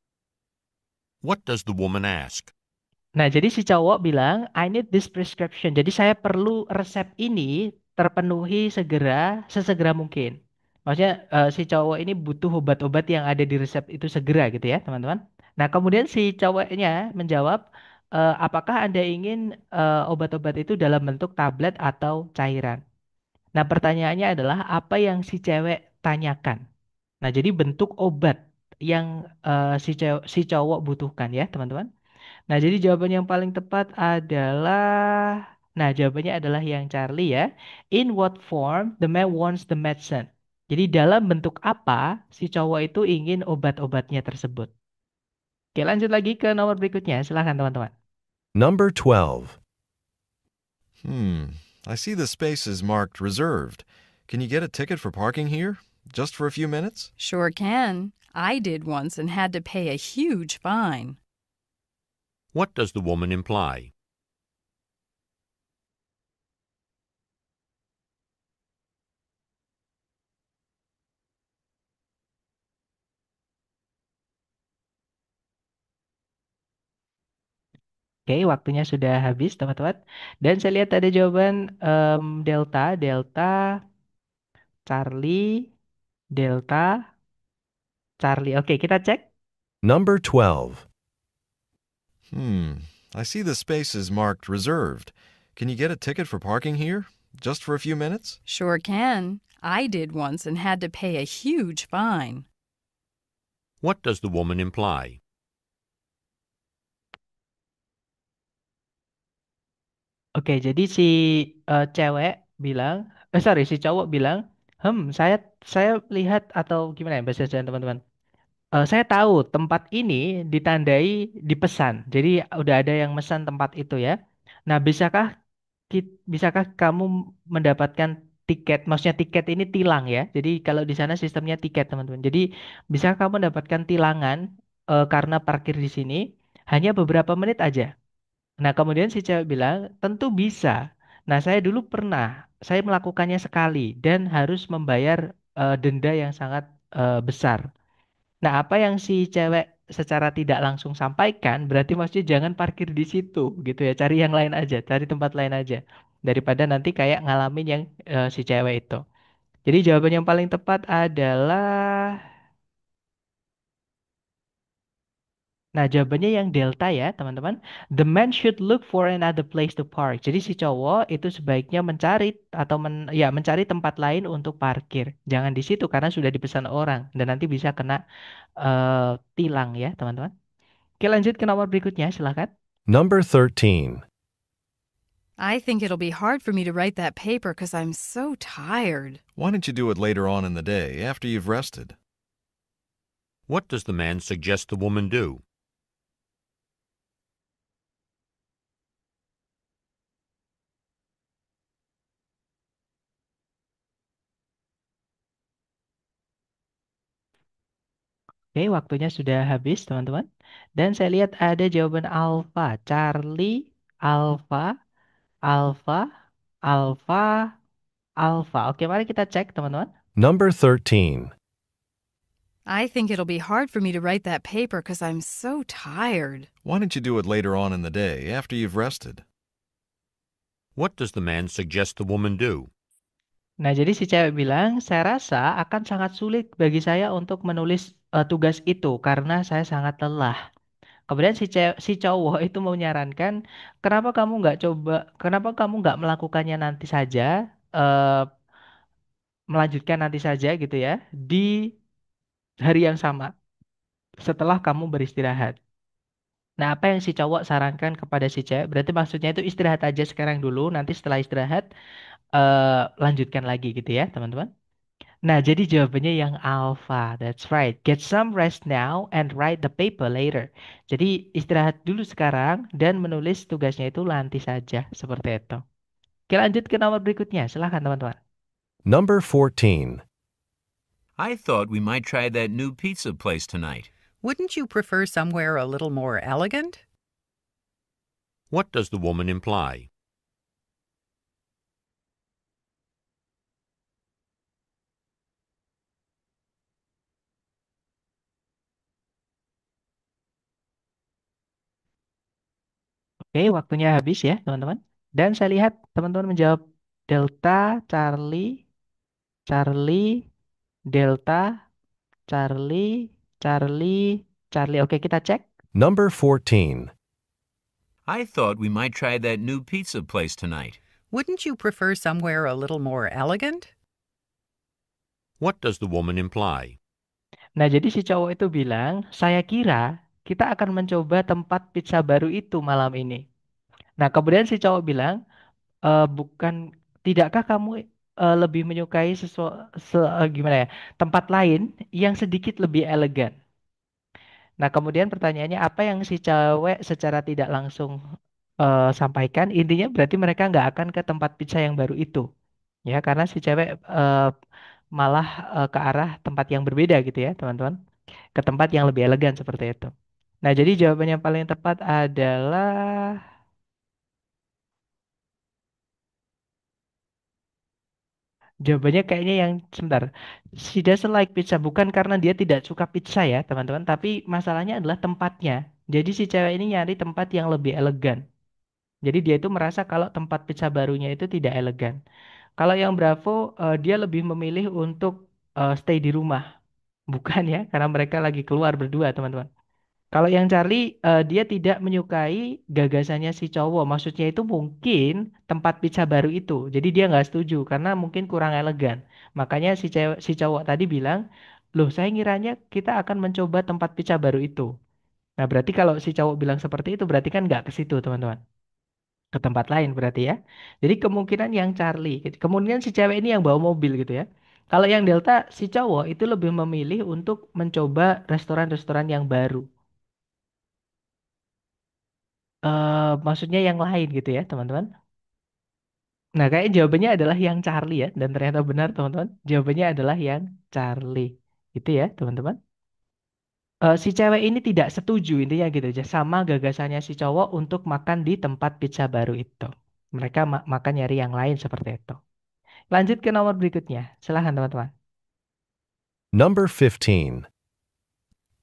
Speaker 5: What does the woman ask?
Speaker 1: Nah, jadi si cowok bilang, I need this prescription. Jadi saya perlu resep ini terpenuhi sesegera mungkin. Maksudnya si cowok ini butuh obat-obat yang ada di resep itu segera gitu ya, teman-teman. Nah, kemudian si cowoknya menjawab, apakah Anda ingin obat-obat itu dalam bentuk tablet atau cairan? Nah, pertanyaannya adalah apa yang si cewek tanyakan? Nah, jadi bentuk obat yang si cowok butuhkan ya, teman-teman. Nah, jadi jawaban yang paling tepat adalah jawabannya adalah yang Charlie ya. In what form the man wants the medicine? Jadi dalam bentuk apa si cowok itu ingin obat-obatnya tersebut? Oke, lanjut lagi ke nomor berikutnya. Silahkan teman-teman.
Speaker 2: Number 12.
Speaker 6: I see the space is marked reserved. Can you get a ticket for parking here? Just for a few minutes?
Speaker 7: Sure can. I did once and had to pay a huge fine.
Speaker 5: What does the woman imply?
Speaker 1: Oke, waktunya sudah habis teman-teman. Dan saya lihat ada jawaban Delta, Delta, Charlie, Delta, Charlie. Oke, kita cek.
Speaker 2: Number 12.
Speaker 6: I see the space is marked reserved. Can you get a ticket for parking here? Just for a few minutes?
Speaker 7: Sure can. I did once and had to pay a huge fine.
Speaker 5: What does the woman imply?
Speaker 1: Oke, jadi si cewek bilang, sorry, si cowok bilang, saya lihat atau gimana ya bahasa Jawa teman-teman. Saya tahu tempat ini ditandai dipesan. Jadi udah ada yang mesan tempat itu ya. Nah, bisakah kamu mendapatkan tiket? Maksudnya tiket ini tilang ya. Jadi kalau di sana sistemnya tiket teman-teman. Jadi bisa kamu mendapatkan tilangan karena parkir di sini hanya beberapa menit aja. Nah, kemudian si cewek bilang, tentu bisa. Nah, saya dulu pernah, saya melakukannya sekali dan harus membayar denda yang sangat besar. Nah, apa yang si cewek secara tidak langsung sampaikan, berarti maksudnya jangan parkir di situ, gitu ya. Cari yang lain aja, cari tempat lain aja. Daripada nanti kayak ngalamin yang si cewek itu. Jadi jawaban yang paling tepat adalah Nah, jawabannya yang delta ya, teman-teman. The man should look for another place to park. Jadi si cowok itu sebaiknya mencari atau mencari tempat lain untuk parkir. Jangan di situ karena sudah dipesan orang dan nanti bisa kena tilang ya, teman-teman. Oke, lanjut ke nomor berikutnya, silakan.
Speaker 2: Number 13.
Speaker 7: I think it'll be hard for me to write that paper because I'm so tired.
Speaker 6: Why don't you do it later on in the day, after you've rested?
Speaker 5: What does the man suggest the woman do?
Speaker 1: Oke, waktunya sudah habis, teman-teman. Dan saya lihat ada jawaban alfa. Charlie, alfa, alfa, alfa, alfa. Oke, mari kita cek, teman-teman.
Speaker 2: Number 13.
Speaker 7: I think it'll be hard for me to write that paper because I'm so tired.
Speaker 6: Why don't you do it later on in the day, after you've rested?
Speaker 5: What does the man suggest the woman do?
Speaker 1: Nah, jadi si cewek bilang, saya rasa akan sangat sulit bagi saya untuk menulis tugas itu karena saya sangat lelah. Kemudian si cowok itu menyarankan, kenapa kamu nggak melakukannya nanti saja, melanjutkan nanti saja gitu ya, di hari yang sama setelah kamu beristirahat. Nah, apa yang si cowok sarankan kepada si cewek, berarti maksudnya itu istirahat aja sekarang dulu, nanti setelah istirahat, lanjutkan lagi gitu ya, teman-teman. Nah, jadi jawabannya yang alpha. That's right. Get some rest now and write the paper later. Jadi istirahat dulu sekarang dan menulis tugasnya itu nanti saja. Seperti itu. Oke, lanjut ke nomor berikutnya. Silahkan teman-teman.
Speaker 2: Number 14.
Speaker 4: I thought we might try that new pizza place tonight.
Speaker 3: Wouldn't you prefer somewhere a little more elegant?
Speaker 5: What does the woman imply?
Speaker 1: Oke, waktunya habis ya, teman-teman. Dan saya lihat teman-teman menjawab Delta, Charlie, Charlie, Delta, Charlie, Charlie, Charlie. Oke, kita cek.
Speaker 2: Number 14.
Speaker 4: I thought we might try that new pizza place tonight.
Speaker 3: Wouldn't you prefer somewhere a little more elegant?
Speaker 5: What does the woman imply?
Speaker 1: Nah, jadi si cowok itu bilang, saya kira kita akan mencoba tempat pizza baru itu malam ini. Nah, kemudian si cowok bilang, bukan, tidakkah kamu lebih menyukai gimana ya, tempat lain yang sedikit lebih elegan? Nah, kemudian pertanyaannya apa yang si cewek secara tidak langsung sampaikan? Intinya berarti mereka nggak akan ke tempat pizza yang baru itu, ya, karena si cewek malah ke arah tempat yang berbeda gitu ya, teman-teman, ke tempat yang lebih elegan seperti itu. Nah, jadi jawaban yang paling tepat adalah jawabannya kayaknya yang sebentar. She doesn't like pizza bukan karena dia tidak suka pizza ya, teman-teman, tapi masalahnya adalah tempatnya. Jadi si cewek ini nyari tempat yang lebih elegan. Jadi dia itu merasa kalau tempat pizza barunya itu tidak elegan. Kalau yang Bravo, dia lebih memilih untuk stay di rumah. Bukan ya, karena mereka lagi keluar berdua, teman-teman. Kalau yang Charlie, dia tidak menyukai gagasannya si cowok. Maksudnya itu mungkin tempat pizza baru itu. Jadi dia nggak setuju karena mungkin kurang elegan. Makanya si cowok tadi bilang, loh saya ngiranya kita akan mencoba tempat pizza baru itu. Nah berarti kalau si cowok bilang seperti itu berarti kan nggak ke situ, teman-teman, ke tempat lain berarti ya. Jadi kemungkinan yang Charlie, gitu. Kemudian si cewek ini yang bawa mobil gitu ya. Kalau yang Delta, si cowok itu lebih memilih untuk mencoba restoran-restoran yang baru. Maksudnya yang lain gitu ya, teman-teman. Nah, kayak jawabannya adalah yang Charlie ya, dan ternyata benar, teman-teman. Jawabannya adalah yang Charlie. Gitu ya, teman-teman. Si cewek ini tidak setuju intinya gitu aja sama gagasannya si cowok untuk makan di tempat pizza baru itu. Mereka makan nyari yang lain seperti itu. Lanjut ke nomor berikutnya. Silahkan teman-teman.
Speaker 2: Number 15.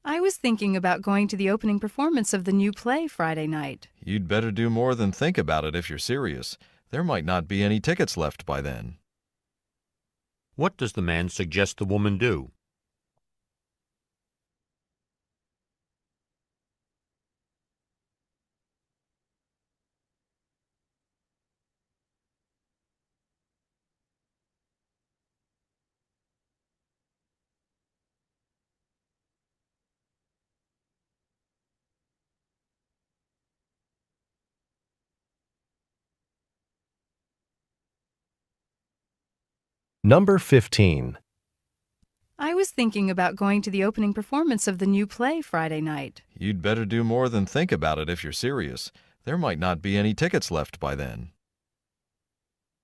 Speaker 7: I was thinking about going to the opening performance of the new play Friday night.
Speaker 6: You'd better do more than think about it if you're serious. There might not be any tickets left by then.
Speaker 5: What does the man suggest the woman do?
Speaker 2: Number 15.
Speaker 7: I was thinking about going to the opening performance of the new play Friday night.
Speaker 6: You'd better do more than think about it if you're serious. There might not be any tickets left by then.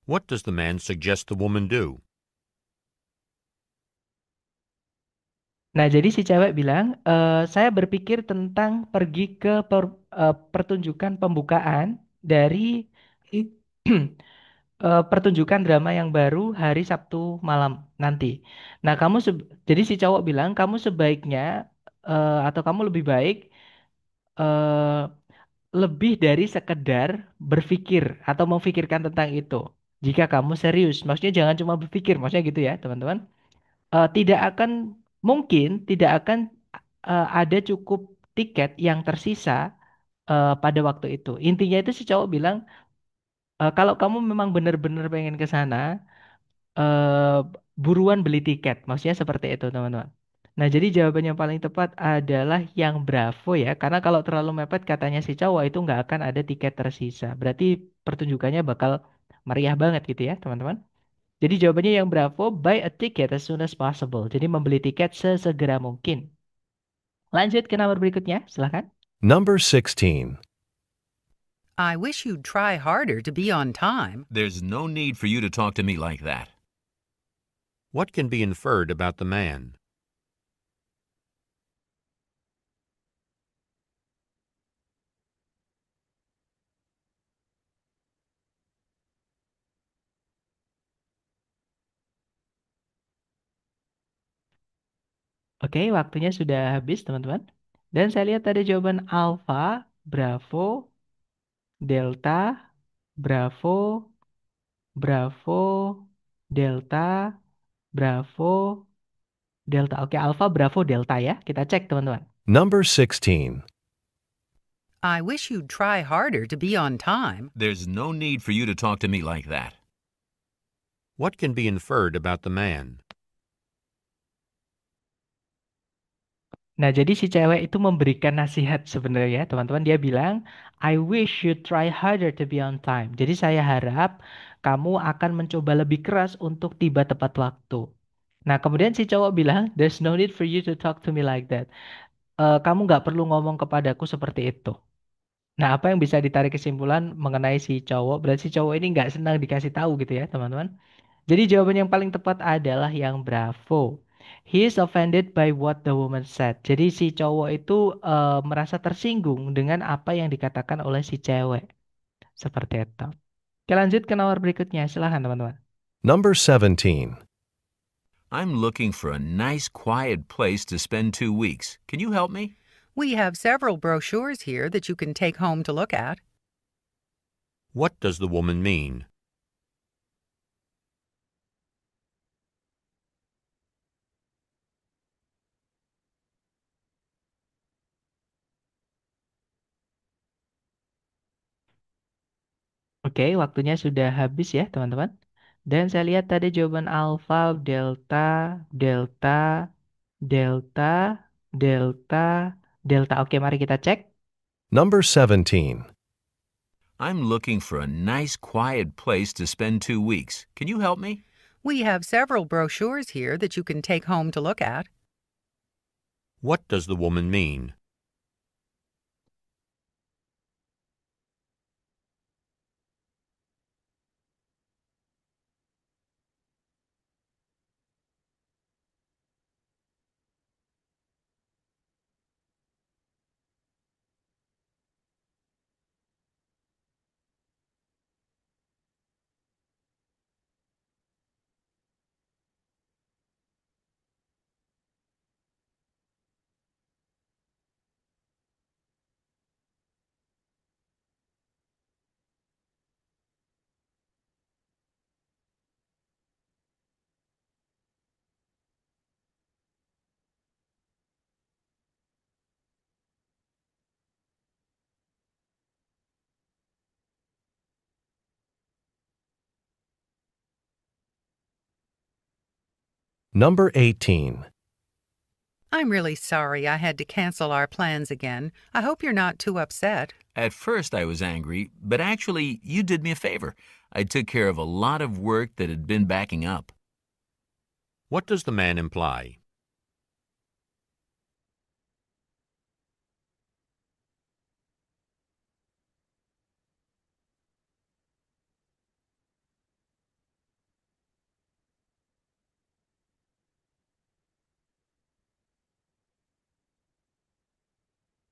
Speaker 5: What does the man suggest the woman do?
Speaker 1: Nah, jadi si cewek bilang, saya berpikir tentang pergi ke pertunjukan pembukaan dari pertunjukan drama yang baru hari Sabtu malam nanti. Nah, jadi si cowok bilang kamu sebaiknya atau kamu lebih baik eh, lebih dari sekedar berpikir atau memikirkan tentang itu. Jika kamu serius, maksudnya jangan cuma berpikir, maksudnya gitu ya, teman-teman. Tidak akan mungkin tidak akan ada cukup tiket yang tersisa pada waktu itu. Intinya itu si cowok bilang, kalau kamu memang benar-benar pengen ke sana, eh, buruan beli tiket. Maksudnya seperti itu, teman-teman. Nah, jadi jawaban yang paling tepat adalah yang Bravo ya. Karena kalau terlalu mepet katanya si cowok itu nggak akan ada tiket tersisa. Berarti pertunjukannya bakal meriah banget gitu ya, teman-teman. Jadi jawabannya yang Bravo, buy a ticket as soon as possible. Jadi membeli tiket sesegera mungkin. Lanjut ke nomor berikutnya, silahkan.
Speaker 2: Number 16.
Speaker 3: I wish you'd try harder to be on time.
Speaker 4: There's no need for you to talk to me like that.
Speaker 5: What can be inferred about the man?
Speaker 1: Oke, waktunya sudah habis, teman-teman. Dan saya lihat ada jawaban Alpha, Bravo, Delta, Bravo, Bravo, Delta, Bravo, Delta. Oke, Alpha, Bravo, Delta ya. Kita cek teman-teman.
Speaker 2: Number 16.
Speaker 3: I wish you'd try harder to be on time.
Speaker 4: There's no need for you to talk to me like that.
Speaker 5: What can be inferred about the man?
Speaker 1: Nah, jadi si cewek itu memberikan nasihat sebenarnya, teman-teman. Dia bilang, I wish you try harder to be on time. Jadi saya harap kamu akan mencoba lebih keras untuk tiba tepat waktu. Nah, kemudian si cowok bilang, there's no need for you to talk to me like that. Kamu nggak perlu ngomong kepadaku seperti itu. Nah, apa yang bisa ditarik kesimpulan mengenai si cowok? Berarti si cowok ini nggak senang dikasih tahu gitu ya, teman-teman. Jadi jawaban yang paling tepat adalah yang Bravo. He is offended by what the woman said. Jadi si cowok itu merasa tersinggung dengan apa yang dikatakan oleh si cewek. Seperti itu. Oke, lanjut ke nomor berikutnya. Silahkan teman-teman.
Speaker 2: Number 17.
Speaker 4: I'm looking for a nice, quiet place to spend 2 weeks. Can you help me?
Speaker 3: We have several brochures here that you can take home to look at.
Speaker 5: What does the woman mean?
Speaker 1: Oke, waktunya sudah habis ya teman-teman. Dan saya lihat tadi jawaban alfa, delta, delta, delta, delta, delta. Oke, mari kita cek.
Speaker 2: Number 17.
Speaker 4: I'm looking for a nice, quiet place to spend 2 weeks. Can you help me?
Speaker 3: We have several brochures here that you can take home to look at.
Speaker 5: What does the woman mean?
Speaker 2: Number 18.
Speaker 3: I'm really sorry I had to cancel our plans again. I hope you're not too upset.
Speaker 4: At first, I was angry, but actually, you did me a favor. I took care of a lot of work that had been backing up.
Speaker 5: What does the man imply?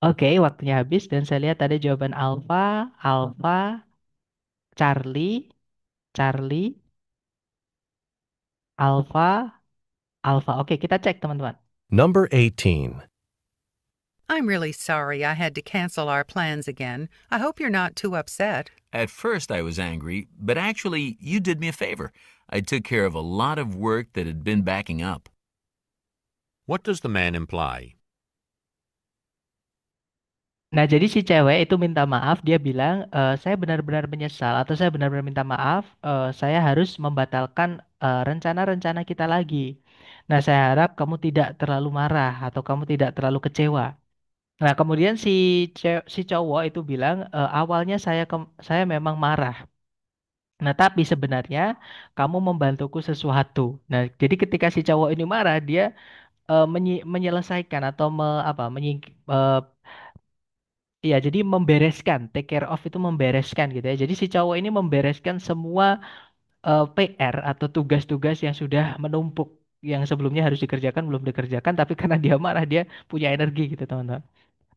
Speaker 1: Oke, waktunya habis dan saya lihat ada jawaban alfa, alfa, Charlie, Charlie, alfa, alfa. Oke, kita cek teman-teman.
Speaker 2: Number 18.
Speaker 3: I'm really sorry I had to cancel our plans again. I hope you're not too upset.
Speaker 4: At first, I was angry, but actually, you did me a favor. I took care of a lot of work that had been backing up.
Speaker 5: What does the man imply?
Speaker 1: Nah, jadi si cewek itu minta maaf, dia bilang, saya benar-benar menyesal atau saya benar-benar minta maaf, saya harus membatalkan rencana-rencana kita lagi. Nah, saya harap kamu tidak terlalu marah atau kamu tidak terlalu kecewa. Nah, kemudian si cowok itu bilang, awalnya saya memang marah. Nah, tapi sebenarnya kamu membantuku sesuatu. Nah, jadi ketika si cowok ini marah, dia menyelesaikan atau iya, jadi membereskan, take care of itu membereskan gitu ya. Jadi si cowok ini membereskan semua PR atau tugas-tugas yang sudah menumpuk, yang sebelumnya harus dikerjakan belum dikerjakan, tapi karena dia marah dia punya energi gitu teman-teman.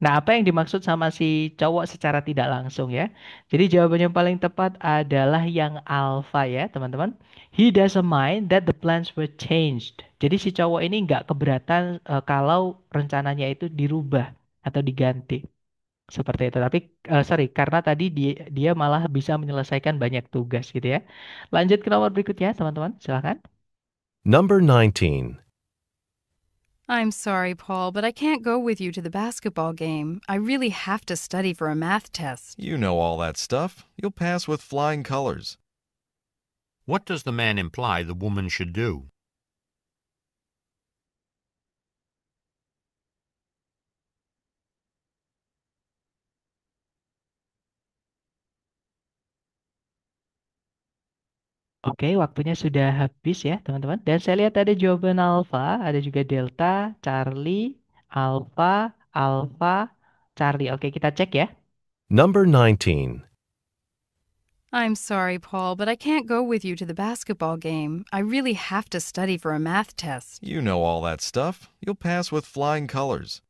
Speaker 1: Nah, apa yang dimaksud sama si cowok secara tidak langsung ya? Jadi jawaban yang paling tepat adalah yang alpha ya teman-teman. He doesn't mind that the plans were changed. Jadi si cowok ini nggak keberatan kalau rencananya itu dirubah atau diganti. Seperti itu. Tapi sorry, karena tadi dia malah bisa menyelesaikan banyak tugas gitu ya. Lanjut ke nomor berikutnya, teman-teman. Silakan.
Speaker 2: Number 19.
Speaker 7: I'm sorry, Paul, but I can't go with you to the basketball game. I really have to study for a math test.
Speaker 6: You know all that stuff. You'll pass with flying colors.
Speaker 5: What does the man imply the woman should do?
Speaker 1: Oke, waktunya sudah habis ya, teman-teman. Dan saya lihat ada jawaban alfa, ada juga delta, Charlie, alfa, alfa, Charlie. Oke, kita cek ya.
Speaker 2: Number 19.
Speaker 7: I'm sorry, Paul, but I can't go with you to the basketball game. I really have to study for a math test.
Speaker 6: You know all that stuff. You'll pass with flying colors.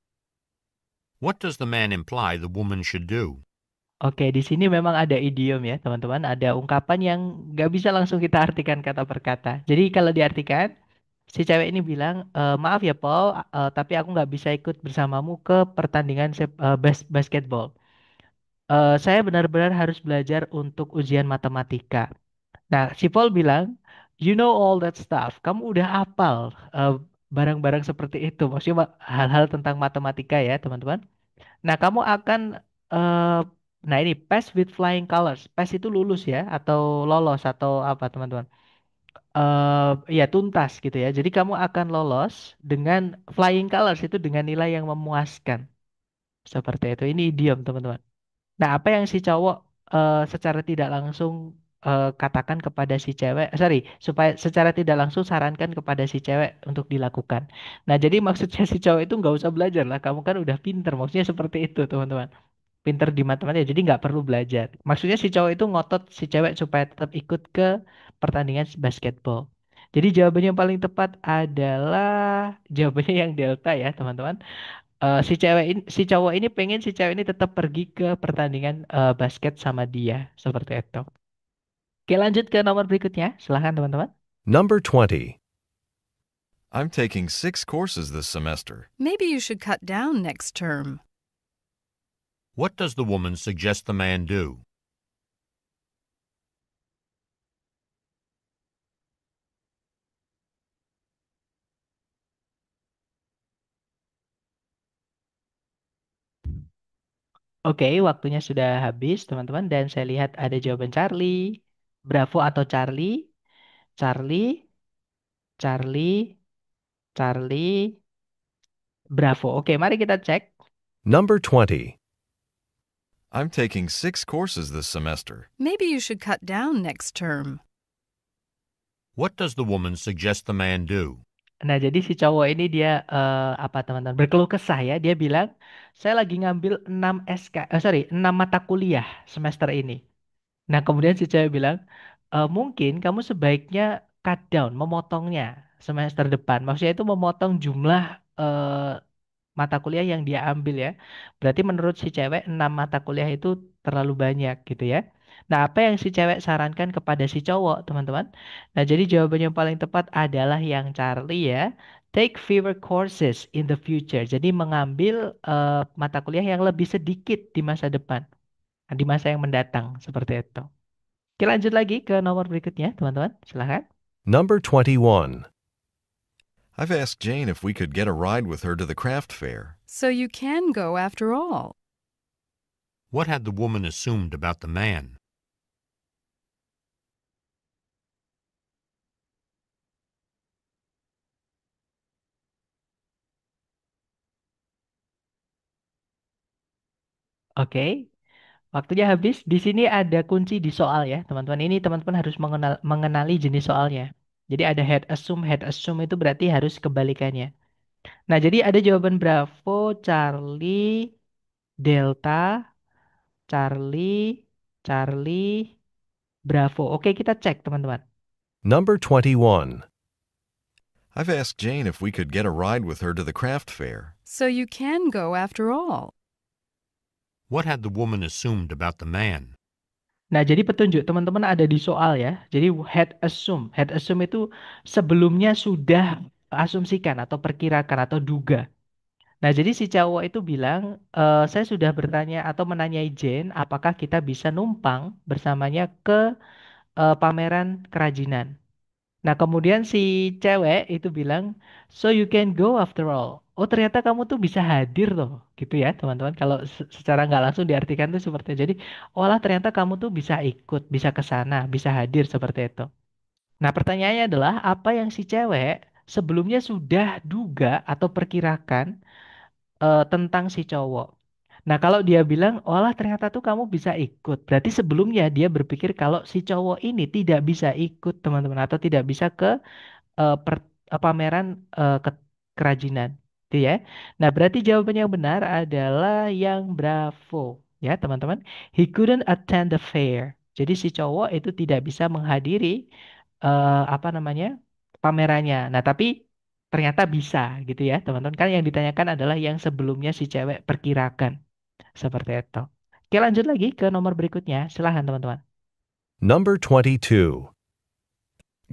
Speaker 5: What does the man imply the woman should do?
Speaker 1: Oke, di sini memang ada idiom ya, teman-teman. Ada ungkapan yang nggak bisa langsung kita artikan kata per kata. Jadi kalau diartikan, si cewek ini bilang, maaf ya Paul, tapi aku nggak bisa ikut bersamamu ke pertandingan basketball. Saya benar-benar harus belajar untuk ujian matematika. Nah, si Paul bilang, you know all that stuff. Kamu udah hafal barang-barang seperti itu. Maksudnya hal-hal tentang matematika ya, teman-teman. Nah, kamu akan eh nah ini pass with flying colors. Pass itu lulus ya atau lolos atau apa, teman-teman? Ya tuntas gitu ya. Jadi kamu akan lolos dengan flying colors itu dengan nilai yang memuaskan. Seperti itu. Ini idiom, teman-teman. Nah, apa yang si cowok secara tidak langsung katakan kepada si cewek, sorry, supaya secara tidak langsung sarankan kepada si cewek untuk dilakukan. Nah, jadi maksudnya si cowok itu nggak usah belajar lah, kamu kan udah pinter, maksudnya seperti itu, teman-teman. Pinter di matematika, jadi nggak perlu belajar. Maksudnya si cowok itu ngotot si cewek supaya tetap ikut ke pertandingan basketball. Jadi jawabannya yang paling tepat adalah jawabannya yang delta ya, teman-teman. Si cowok ini pengen si cewek ini tetap pergi ke pertandingan basket sama dia seperti itu. Oke, lanjut ke nomor berikutnya. Silahkan teman-teman.
Speaker 2: Number 20.
Speaker 6: I'm taking 6 courses this semester.
Speaker 7: Maybe you should cut down next term.
Speaker 5: What does the woman suggest the man do?
Speaker 1: Oke, waktunya sudah habis teman-teman dan saya lihat ada jawaban Charlie, Bravo atau Charlie, Charlie, Charlie, Charlie, Bravo. Oke, mari kita cek.
Speaker 2: Number 20.
Speaker 6: I'm taking 6 courses this semester.
Speaker 7: Maybe you should cut down next term.
Speaker 5: What does the woman suggest the man do?
Speaker 1: Nah, jadi si cowok ini dia apa teman-teman? Berkeluh kesah ya. Dia bilang, "Saya lagi ngambil 6 sorry, 6 mata kuliah semester ini." Nah, kemudian si cewek bilang, mungkin kamu sebaiknya cut down, memotongnya semester depan. Maksudnya itu memotong jumlah mata kuliah yang dia ambil ya. Berarti menurut si cewek 6 mata kuliah itu terlalu banyak gitu ya. Nah, apa yang si cewek sarankan kepada si cowok, teman-teman? Nah, jadi jawaban yang paling tepat adalah yang Charlie ya. Take fewer courses in the future. Jadi mengambil mata kuliah yang lebih sedikit di masa depan. Nah, di masa yang mendatang, seperti itu. Oke, lanjut lagi ke nomor berikutnya, teman-teman. Silahkan.
Speaker 2: Number 21.
Speaker 6: I've asked Jane if we could get a ride with her to the craft fair.
Speaker 7: So you can go after all.
Speaker 5: What had the woman assumed about the man?
Speaker 1: Oke, waktunya habis. Di sini ada kunci di soal ya, teman-teman. Ini teman-teman harus mengenali jenis soalnya. Jadi ada head assume itu berarti harus kebalikannya. Nah, jadi ada jawaban Bravo, Charlie, Delta, Charlie, Charlie, Bravo. Oke, kita cek, teman-teman.
Speaker 2: Number 21.
Speaker 6: I've asked Jane if we could get a ride with her to the craft fair.
Speaker 7: So you can go after all.
Speaker 5: What had the woman assumed about the man?
Speaker 1: Nah, jadi petunjuk teman-teman ada di soal ya. Jadi head assume. Head assume itu sebelumnya sudah asumsikan atau perkirakan atau duga. Nah, jadi si cowok itu bilang, saya sudah bertanya atau menanyai Jane, apakah kita bisa numpang bersamanya ke pameran kerajinan. Nah, kemudian si cewek itu bilang, so you can go after all. Oh, ternyata kamu tuh bisa hadir loh, gitu ya, teman-teman. Kalau secara nggak langsung diartikan tuh seperti itu. Jadi, olah ternyata kamu tuh bisa ikut, bisa ke sana, bisa hadir seperti itu. Nah, pertanyaannya adalah apa yang si cewek sebelumnya sudah duga atau perkirakan tentang si cowok. Nah, kalau dia bilang, olah ternyata tuh kamu bisa ikut. Berarti sebelumnya dia berpikir kalau si cowok ini tidak bisa ikut, teman-teman, atau tidak bisa ke pameran kerajinan, gitu ya. Nah, berarti jawaban yang benar adalah yang bravo, ya, teman-teman. He couldn't attend the fair. Jadi si cowok itu tidak bisa menghadiri apa namanya pamerannya. Nah, tapi ternyata bisa, gitu ya, teman-teman. Kan yang ditanyakan adalah yang sebelumnya si cewek perkirakan, seperti itu. Oke, lanjut lagi ke nomor berikutnya. Silahkan, teman-teman.
Speaker 2: Number 22.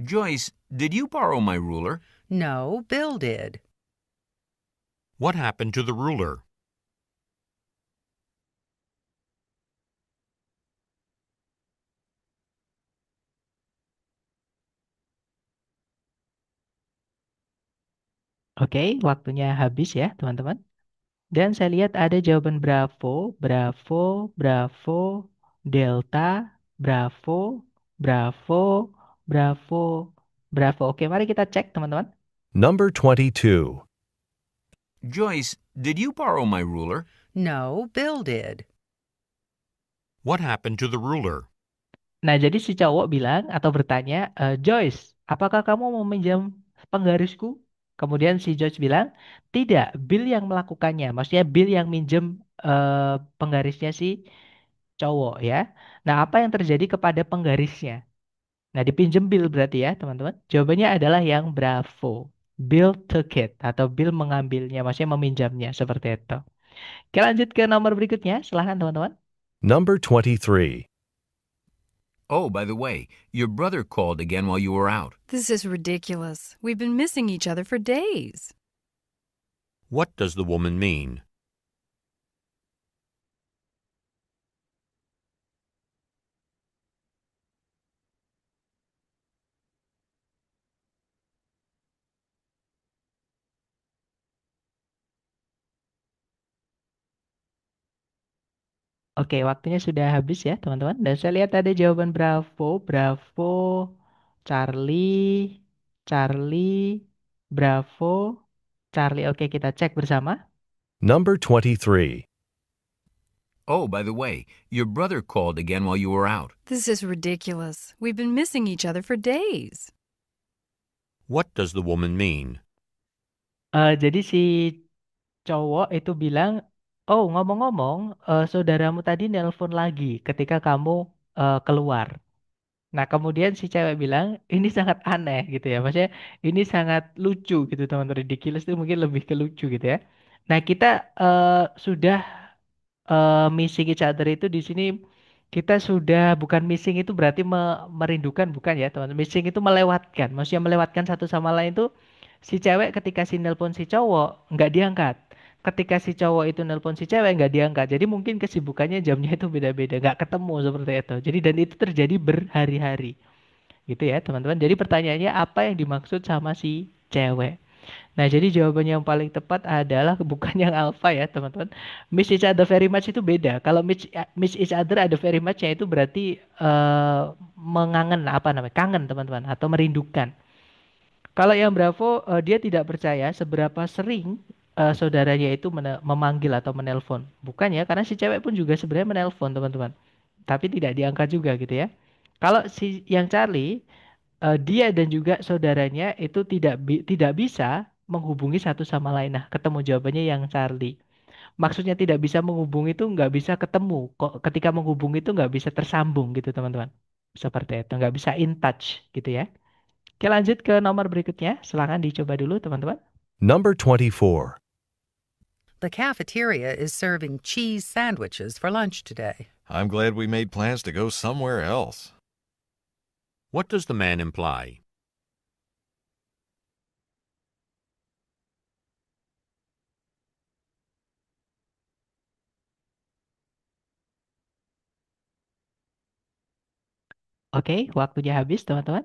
Speaker 4: Joyce, did you borrow my ruler?
Speaker 3: No, Bill did.
Speaker 5: What happened to the ruler?
Speaker 1: Oke, waktunya habis ya, teman-teman. Dan saya lihat ada jawaban Bravo, Bravo, Bravo, Delta, Bravo, Bravo, Bravo, Bravo. Oke, mari kita cek, teman-teman.
Speaker 2: Number 22.
Speaker 4: Joyce, did you borrow my ruler?
Speaker 3: No, Bill did.
Speaker 5: What happened to the ruler?
Speaker 1: Nah, jadi si cowok bilang atau bertanya, Joyce, apakah kamu mau meminjam penggarisku? Kemudian si Joyce bilang, tidak, Bill yang melakukannya. Maksudnya Bill yang minjem penggarisnya si cowok ya. Nah, apa yang terjadi kepada penggarisnya? Nah, dipinjem Bill berarti ya, teman-teman. Jawabannya adalah yang bravo. Bill took it atau Bill mengambilnya, maksudnya meminjamnya seperti itu. Oke, lanjut ke nomor berikutnya. Silahkan, teman-teman.
Speaker 2: Number 23.
Speaker 4: Oh, by the way, your brother called again while you were out.
Speaker 7: This is ridiculous. We've been missing each other for days.
Speaker 5: What does the woman mean?
Speaker 1: Oke, waktunya sudah habis ya, teman-teman. Dan saya lihat ada jawaban Bravo, Bravo, Charlie, Charlie, Bravo, Charlie. Oke, kita cek bersama.
Speaker 2: Number 23.
Speaker 4: Oh, by the way, your brother called again while you were out.
Speaker 7: This is ridiculous. We've been missing each other for days.
Speaker 5: What does the woman mean?
Speaker 1: Jadi si cowok itu bilang, oh ngomong-ngomong, saudaramu tadi nelpon lagi ketika kamu keluar. Nah, kemudian si cewek bilang, ini sangat aneh gitu ya. Maksudnya ini sangat lucu gitu, teman-teman. Ridiculous itu mungkin lebih ke lucu gitu ya. Nah, kita sudah missing each other itu di sini kita sudah bukan missing itu berarti merindukan bukan ya, teman-teman. Missing itu melewatkan. Maksudnya melewatkan satu sama lain itu si cewek ketika si nelpon si cowok nggak diangkat. Ketika si cowok itu nelpon si cewek nggak diangkat. Jadi mungkin kesibukannya jamnya itu beda-beda, nggak ketemu seperti itu. Jadi dan itu terjadi berhari-hari. Gitu ya, teman-teman. Jadi pertanyaannya apa yang dimaksud sama si cewek? Nah, jadi jawaban yang paling tepat adalah bukan yang alpha ya, teman-teman. Miss each other very much itu beda. Kalau miss each other ada very much-nya itu berarti mengangen apa namanya? Kangen, teman-teman, atau merindukan. Kalau yang Bravo dia tidak percaya seberapa sering saudaranya itu memanggil atau menelpon. Bukan ya, karena si cewek pun juga sebenarnya menelpon, teman-teman. Tapi tidak diangkat juga gitu ya. Kalau si yang Charlie dia dan juga saudaranya itu tidak bisa menghubungi satu sama lain. Nah, ketemu jawabannya yang Charlie. Maksudnya tidak bisa menghubungi itu nggak bisa ketemu. Kok ketika menghubungi itu nggak bisa tersambung gitu, teman-teman. Seperti itu, nggak bisa in touch gitu ya. Oke, lanjut ke nomor berikutnya. Silahkan dicoba dulu, teman-teman.
Speaker 2: Number 24.
Speaker 3: The cafeteria is serving cheese sandwiches for lunch today.
Speaker 6: I'm glad we made plans to go somewhere else.
Speaker 5: What does the man imply?
Speaker 1: Oke, waktunya habis, teman-teman.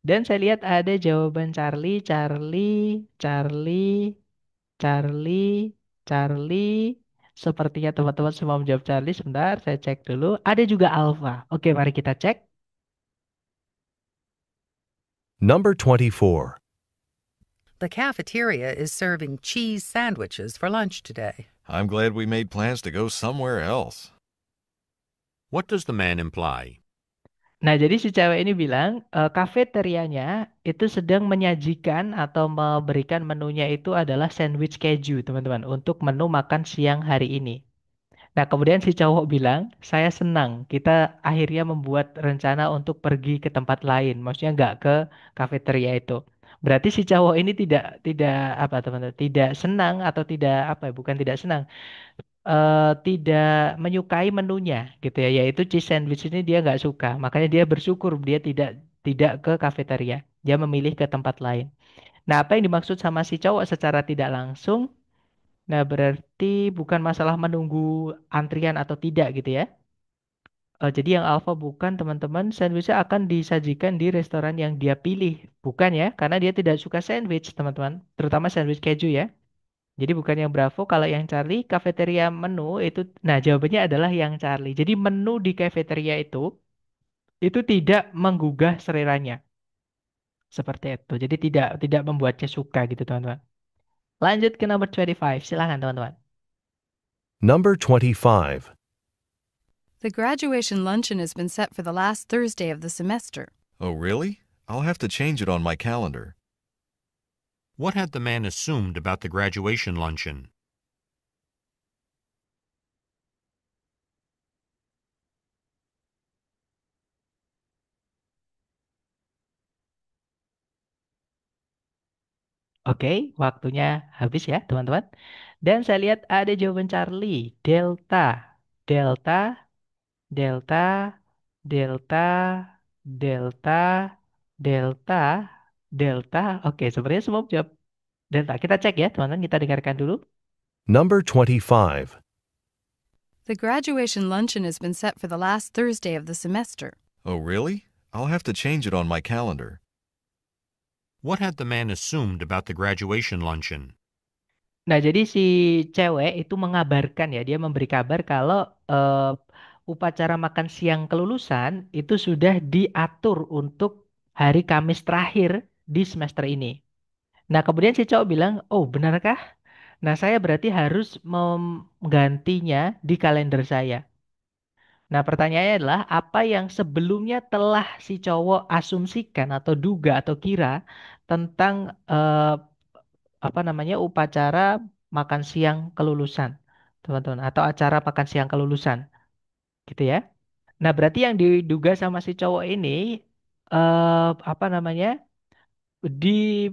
Speaker 1: Dan saya lihat ada jawaban Charlie, Charlie, Charlie, Charlie, Charlie. Sepertinya teman-teman semua menjawab Charlie. Sebentar, saya cek dulu. Ada juga Alpha. Oke, mari kita cek.
Speaker 2: Number 24.
Speaker 3: The cafeteria is serving cheese sandwiches for lunch today.
Speaker 6: I'm glad we made plans to go somewhere else.
Speaker 5: What does the man imply?
Speaker 1: Nah, jadi si cewek ini bilang, kafeterianya itu sedang menyajikan atau memberikan menunya itu adalah sandwich keju, teman-teman, untuk menu makan siang hari ini. Nah, kemudian si cowok bilang, saya senang kita akhirnya membuat rencana untuk pergi ke tempat lain. Maksudnya nggak ke kafeteria itu. Berarti si cowok ini tidak apa teman-teman, tidak senang atau tidak apa ya, bukan tidak senang, tidak menyukai menunya gitu ya, yaitu cheese sandwich ini dia nggak suka. Makanya dia bersyukur dia tidak ke kafeteria. Dia memilih ke tempat lain. Nah, apa yang dimaksud sama si cowok secara tidak langsung? Nah, berarti bukan masalah menunggu antrian atau tidak gitu ya. Jadi yang alpha bukan teman-teman, sandwichnya akan disajikan di restoran yang dia pilih. Bukan ya, karena dia tidak suka sandwich teman-teman. Terutama sandwich keju ya. Jadi bukan yang Bravo, kalau yang Charlie, kafeteria menu itu, nah jawabannya adalah yang Charlie. Jadi menu di kafeteria itu tidak menggugah seleranya. Seperti itu. Jadi tidak membuatnya suka gitu teman-teman. Lanjut ke nomor 25, silahkan teman-teman.
Speaker 2: Number 25.
Speaker 7: The graduation luncheon has been set for the last Thursday of the semester.
Speaker 6: Oh, really? I'll have to change it on my calendar.
Speaker 5: What had the man assumed about the graduation luncheon?
Speaker 1: Oke, waktunya habis ya, teman-teman. Dan saya lihat ada jawaban Charlie. Delta, delta, delta, delta, delta, delta, delta. Oke, sebenarnya semua jawab delta. Kita cek ya, teman-teman. Kita dengarkan dulu.
Speaker 2: Number 25.
Speaker 7: The graduation luncheon has been set for the last Thursday of the semester.
Speaker 6: Oh, really? I'll have to change it on my calendar.
Speaker 5: What had the man assumed about the graduation luncheon?
Speaker 1: Nah, jadi si cewek itu mengabarkan ya, dia memberi kabar kalau upacara makan siang kelulusan itu sudah diatur untuk hari Kamis terakhir di semester ini. Nah, kemudian si cowok bilang, "Oh, benarkah? Nah, saya berarti harus menggantinya di kalender saya." Nah, pertanyaannya adalah apa yang sebelumnya telah si cowok asumsikan atau duga atau kira tentang apa namanya upacara makan siang kelulusan, teman-teman, atau acara makan siang kelulusan, gitu ya. Nah, berarti yang diduga sama si cowok ini apa namanya di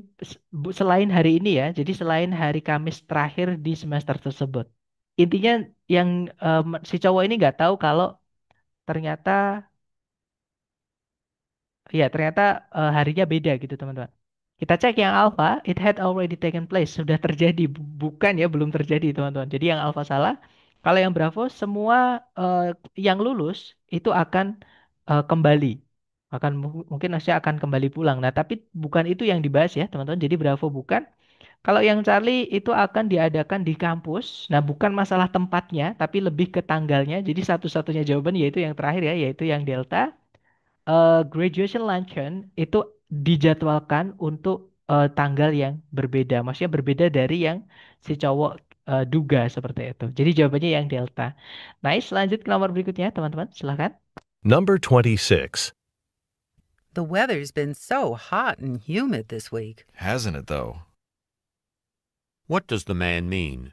Speaker 1: selain hari ini ya, jadi selain hari Kamis terakhir di semester tersebut. Intinya yang si cowok ini nggak tahu kalau ternyata ya ternyata harinya beda gitu teman-teman. Kita cek yang alpha, it had already taken place, sudah terjadi, bukan ya belum terjadi teman-teman. Jadi yang alpha salah. Kalau yang bravo semua yang lulus itu akan kembali, akan mungkin masih akan kembali pulang. Nah tapi bukan itu yang dibahas ya teman-teman. Jadi bravo bukan. Kalau yang Charlie itu akan diadakan di kampus. Nah bukan masalah tempatnya, tapi lebih ke tanggalnya. Jadi satu-satunya jawaban yaitu yang terakhir ya, yaitu yang delta. Graduation luncheon itu dijadwalkan untuk tanggal yang berbeda. Maksudnya berbeda dari yang si cowok duga seperti itu. Jadi jawabannya yang delta. Nice, lanjut ke nomor berikutnya, teman-teman. Silahkan.
Speaker 2: Number 26.
Speaker 3: The weather's been so hot and humid this week.
Speaker 6: Hasn't it, though?
Speaker 5: What does the man mean?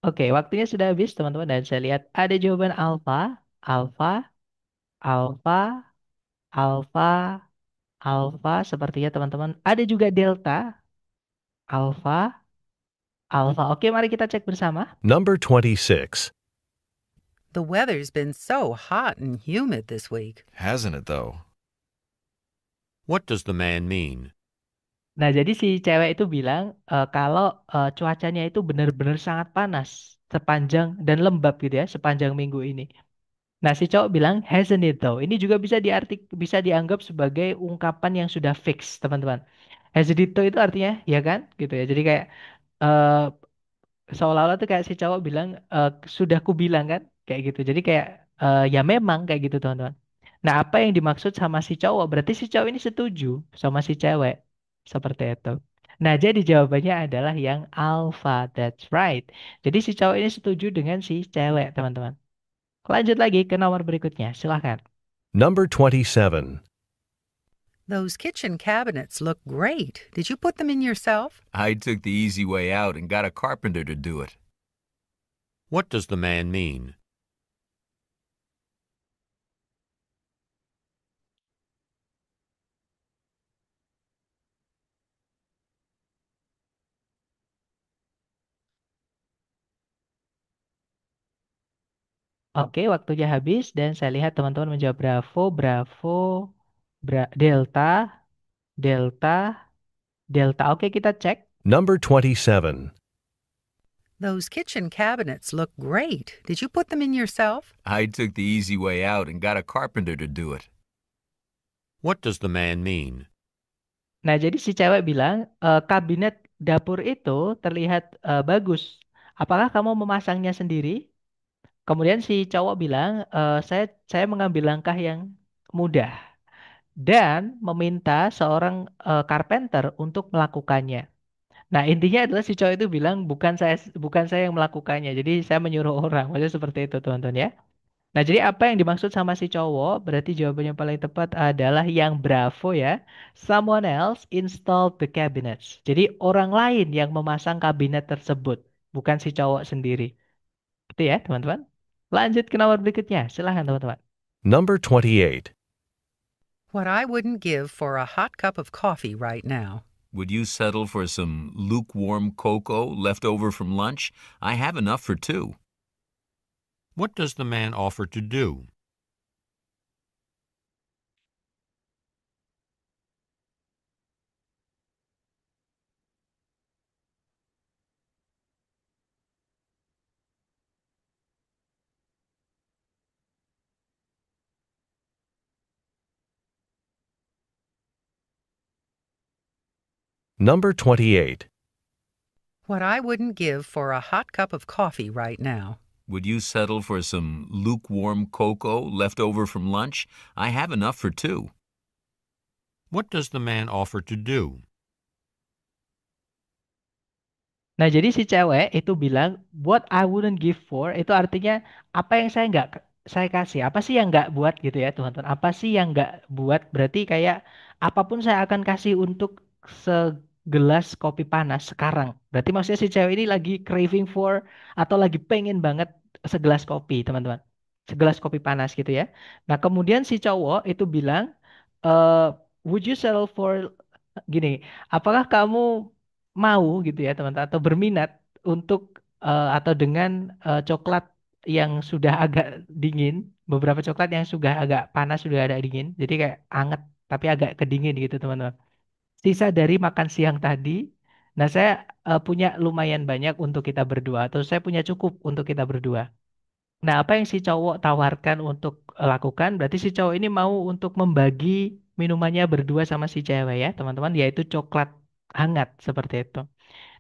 Speaker 1: Oke, waktunya sudah habis, teman-teman. Dan saya lihat ada jawaban alpha, alpha, alpha, alpha, alpha. Sepertinya teman-teman. Ada juga delta, alpha, alpha. Oke, mari kita cek bersama.
Speaker 2: Number 26.
Speaker 3: The weather's been so hot and humid this week.
Speaker 6: Hasn't it, though?
Speaker 5: What does the man mean?
Speaker 1: Nah, jadi si cewek itu bilang kalau cuacanya itu benar-benar sangat panas sepanjang dan lembab gitu ya sepanjang minggu ini. Nah, si cowok bilang hasn't it though. Ini juga bisa dianggap sebagai ungkapan yang sudah fix, teman-teman. Hasn't it though itu artinya ya kan gitu ya. Jadi kayak eh, seolah-olah tuh kayak si cowok bilang sudah ku bilang kan kayak gitu. Jadi kayak ya memang kayak gitu, teman-teman. Nah, apa yang dimaksud sama si cowok? Berarti si cowok ini setuju sama si cewek. Seperti itu. Nah, jadi jawabannya adalah yang alpha. That's right. Jadi si cowok ini setuju dengan si cewek, teman-teman. Lanjut lagi ke nomor berikutnya. Silahkan.
Speaker 2: Number 27.
Speaker 3: Those kitchen cabinets look great. Did you put them in yourself?
Speaker 4: I took the easy way out and got a carpenter to do it.
Speaker 5: What does the man mean?
Speaker 1: Oke, waktunya habis dan saya lihat teman-teman menjawab Bravo, Bravo, Delta, Delta, Delta. Oke, kita cek.
Speaker 2: Number 27.
Speaker 3: Those kitchen cabinets look great. Did you put them in yourself?
Speaker 4: I took the easy way out and got a carpenter to do it.
Speaker 5: What does the man mean?
Speaker 1: Nah, jadi si cewek bilang, kabinet dapur itu terlihat bagus. Apakah kamu memasangnya sendiri? Kemudian si cowok bilang, saya mengambil langkah yang mudah dan meminta seorang carpenter untuk melakukannya. Nah, intinya adalah si cowok itu bilang bukan saya yang melakukannya. Jadi saya menyuruh orang. Maksudnya seperti itu, teman-teman ya. Nah, jadi apa yang dimaksud sama si cowok? Berarti jawabannya yang paling tepat adalah yang bravo ya. Someone else installed the cabinets. Jadi orang lain yang memasang kabinet tersebut, bukan si cowok sendiri. Itu ya, teman-teman. Lanjut ke nomor berikutnya. Silahkan, teman-teman.
Speaker 2: Number 28.
Speaker 3: What I wouldn't give for a hot cup of coffee right now.
Speaker 4: Would you settle for some lukewarm cocoa left over from lunch? I have enough for two.
Speaker 5: What does the man offer to do?
Speaker 2: Number 28.
Speaker 3: What I wouldn't give for a hot cup of coffee right now.
Speaker 4: Would you settle for some lukewarm cocoa left over from lunch? I have enough for two.
Speaker 5: What does the man offer to do?
Speaker 1: Nah, jadi si cewek itu bilang, what I wouldn't give for, itu artinya apa yang saya kasih, apa sih yang nggak buat gitu ya, teman-teman. Apa sih yang nggak buat, berarti kayak apapun saya akan kasih untuk segelas kopi panas sekarang. Berarti maksudnya si cewek ini lagi craving for, atau lagi pengen banget segelas kopi, teman-teman. Segelas kopi panas gitu ya. Nah, kemudian si cowok itu bilang, eh would you settle for, gini, apakah kamu mau gitu ya teman-teman atau berminat untuk atau dengan coklat yang sudah agak dingin, beberapa coklat yang sudah agak panas sudah ada dingin, jadi kayak anget tapi agak kedingin gitu teman-teman. Sisa dari makan siang tadi. Nah, saya punya lumayan banyak untuk kita berdua atau saya punya cukup untuk kita berdua. Nah, apa yang si cowok tawarkan untuk lakukan, berarti si cowok ini mau untuk membagi minumannya berdua sama si cewek ya, teman-teman, yaitu coklat hangat seperti itu.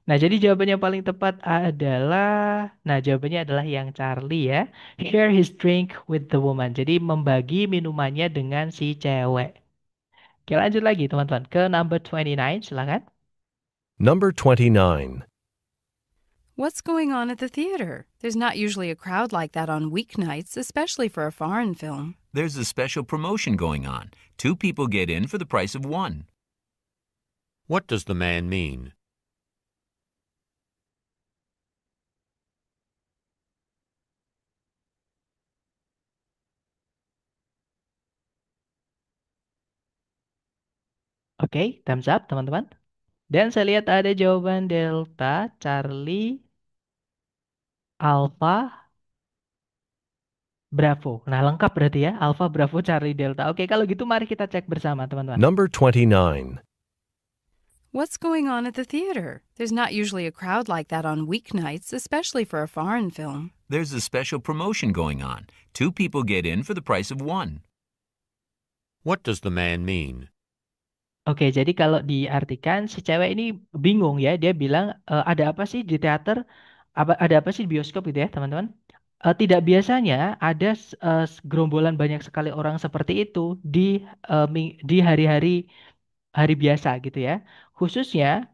Speaker 1: Nah, jadi jawabannya paling tepat adalah, nah jawabannya adalah yang Charlie ya. Share his drink with the woman. Jadi membagi minumannya dengan si cewek. Oke, lanjut lagi teman-teman ke number 29, silakan.
Speaker 2: Number 29.
Speaker 7: What's going on at the theater? There's not usually a crowd like that on weeknights, especially for a foreign film.
Speaker 4: There's a special promotion going on. Two people get in for the price of one.
Speaker 5: What does the man mean?
Speaker 1: Oke, thumbs up teman-teman. Dan saya lihat ada jawaban Delta, Charlie, Alpha, Bravo. Nah, lengkap berarti ya. Alpha, Bravo, Charlie, Delta. Oke, kalau gitu mari kita cek bersama, teman-teman.
Speaker 2: Number 29.
Speaker 7: What's going on at the theater? There's not usually a crowd like that on weeknights, especially for a foreign film.
Speaker 4: There's a special promotion going on. 2 people get in for the price of 1.
Speaker 5: What does the man mean?
Speaker 1: Oke, jadi kalau diartikan si cewek ini bingung ya. Dia bilang, ada apa sih di teater? Ada apa sih di bioskop gitu ya, teman-teman? Tidak biasanya ada gerombolan banyak sekali orang seperti itu di hari-hari hari biasa gitu ya. Khususnya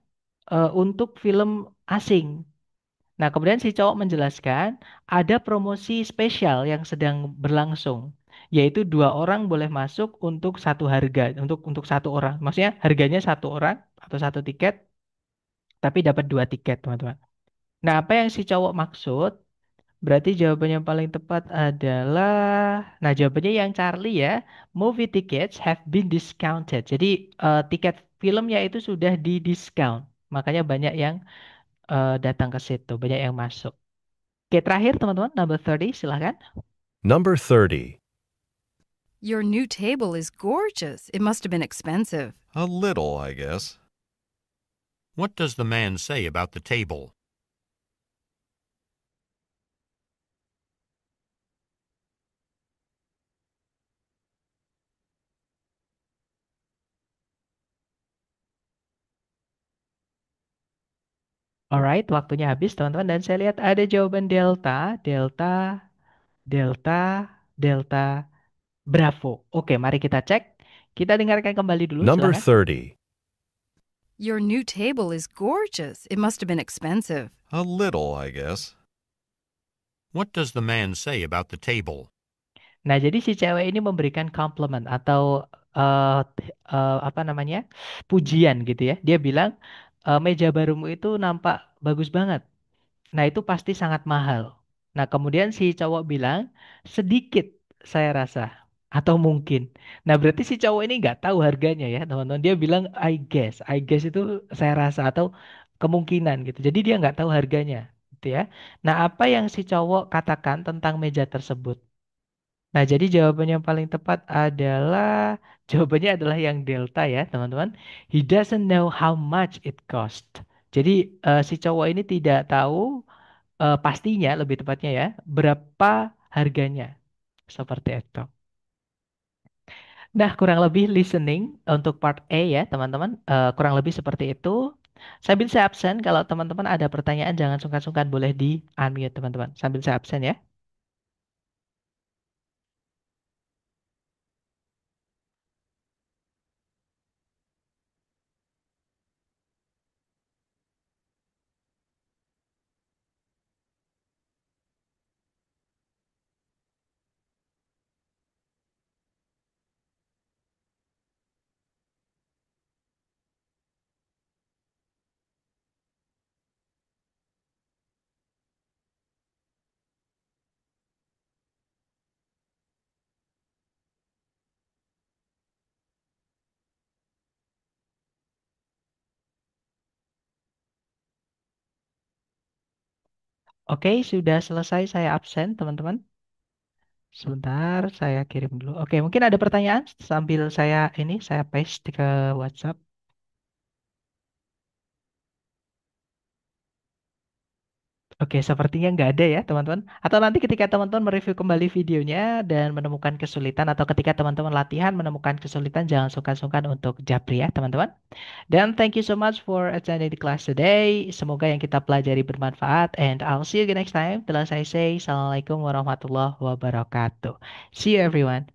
Speaker 1: untuk film asing. Nah, kemudian si cowok menjelaskan ada promosi spesial yang sedang berlangsung, yaitu 2 orang boleh masuk untuk satu harga, untuk satu orang. Maksudnya harganya satu orang atau satu tiket, tapi dapat 2 tiket, teman-teman. Nah, apa yang si cowok maksud? Berarti jawaban yang paling tepat adalah, nah jawabannya yang Charlie ya, movie tickets have been discounted. Jadi tiket filmnya itu sudah didiskon, makanya banyak yang datang ke situ, banyak yang masuk. Oke, terakhir teman-teman, number 30, silahkan.
Speaker 2: Number 30.
Speaker 7: Your new table is gorgeous. It must have been expensive.
Speaker 6: A little, I guess.
Speaker 5: What does the man say about the table?
Speaker 1: Alright, waktunya habis teman-teman, dan saya lihat ada jawaban delta, delta, delta, delta, bravo. Oke, mari kita cek. Kita dengarkan kembali dulu,
Speaker 2: Number
Speaker 1: silahkan.
Speaker 2: 30.
Speaker 7: Your new table is gorgeous. It must have been expensive.
Speaker 6: A little, I guess.
Speaker 5: What does the man say about the table?
Speaker 1: Nah, jadi si cewek ini memberikan compliment atau apa namanya, pujian gitu ya. Dia bilang, meja barumu itu nampak bagus banget. Nah, itu pasti sangat mahal. Nah, kemudian si cowok bilang, sedikit saya rasa. Atau mungkin. Nah, berarti si cowok ini nggak tahu harganya ya, teman-teman. Dia bilang, I guess. I guess itu saya rasa atau kemungkinan gitu. Jadi dia nggak tahu harganya gitu ya. Nah, apa yang si cowok katakan tentang meja tersebut? Nah, jadi jawaban yang paling tepat adalah, jawabannya adalah yang delta ya, teman-teman. He doesn't know how much it cost. Jadi si cowok ini tidak tahu pastinya, lebih tepatnya ya, berapa harganya. Seperti itu. Nah, kurang lebih listening untuk part A ya, teman-teman. Kurang lebih seperti itu. Sambil saya absen, kalau teman-teman ada pertanyaan jangan sungkan-sungkan boleh di unmute, teman-teman. Sambil saya absen ya. Oke, sudah selesai saya absen, teman-teman. Sebentar, saya kirim dulu. Oke, mungkin ada pertanyaan sambil saya paste ke WhatsApp. Oke, sepertinya nggak ada ya, teman-teman. Atau nanti ketika teman-teman mereview kembali videonya dan menemukan kesulitan, atau ketika teman-teman latihan menemukan kesulitan, jangan sungkan-sungkan untuk japri ya, teman-teman. Dan thank you so much for attending the class today. Semoga yang kita pelajari bermanfaat. And I'll see you again next time. Telah saya say, Assalamualaikum warahmatullahi wabarakatuh. See you everyone.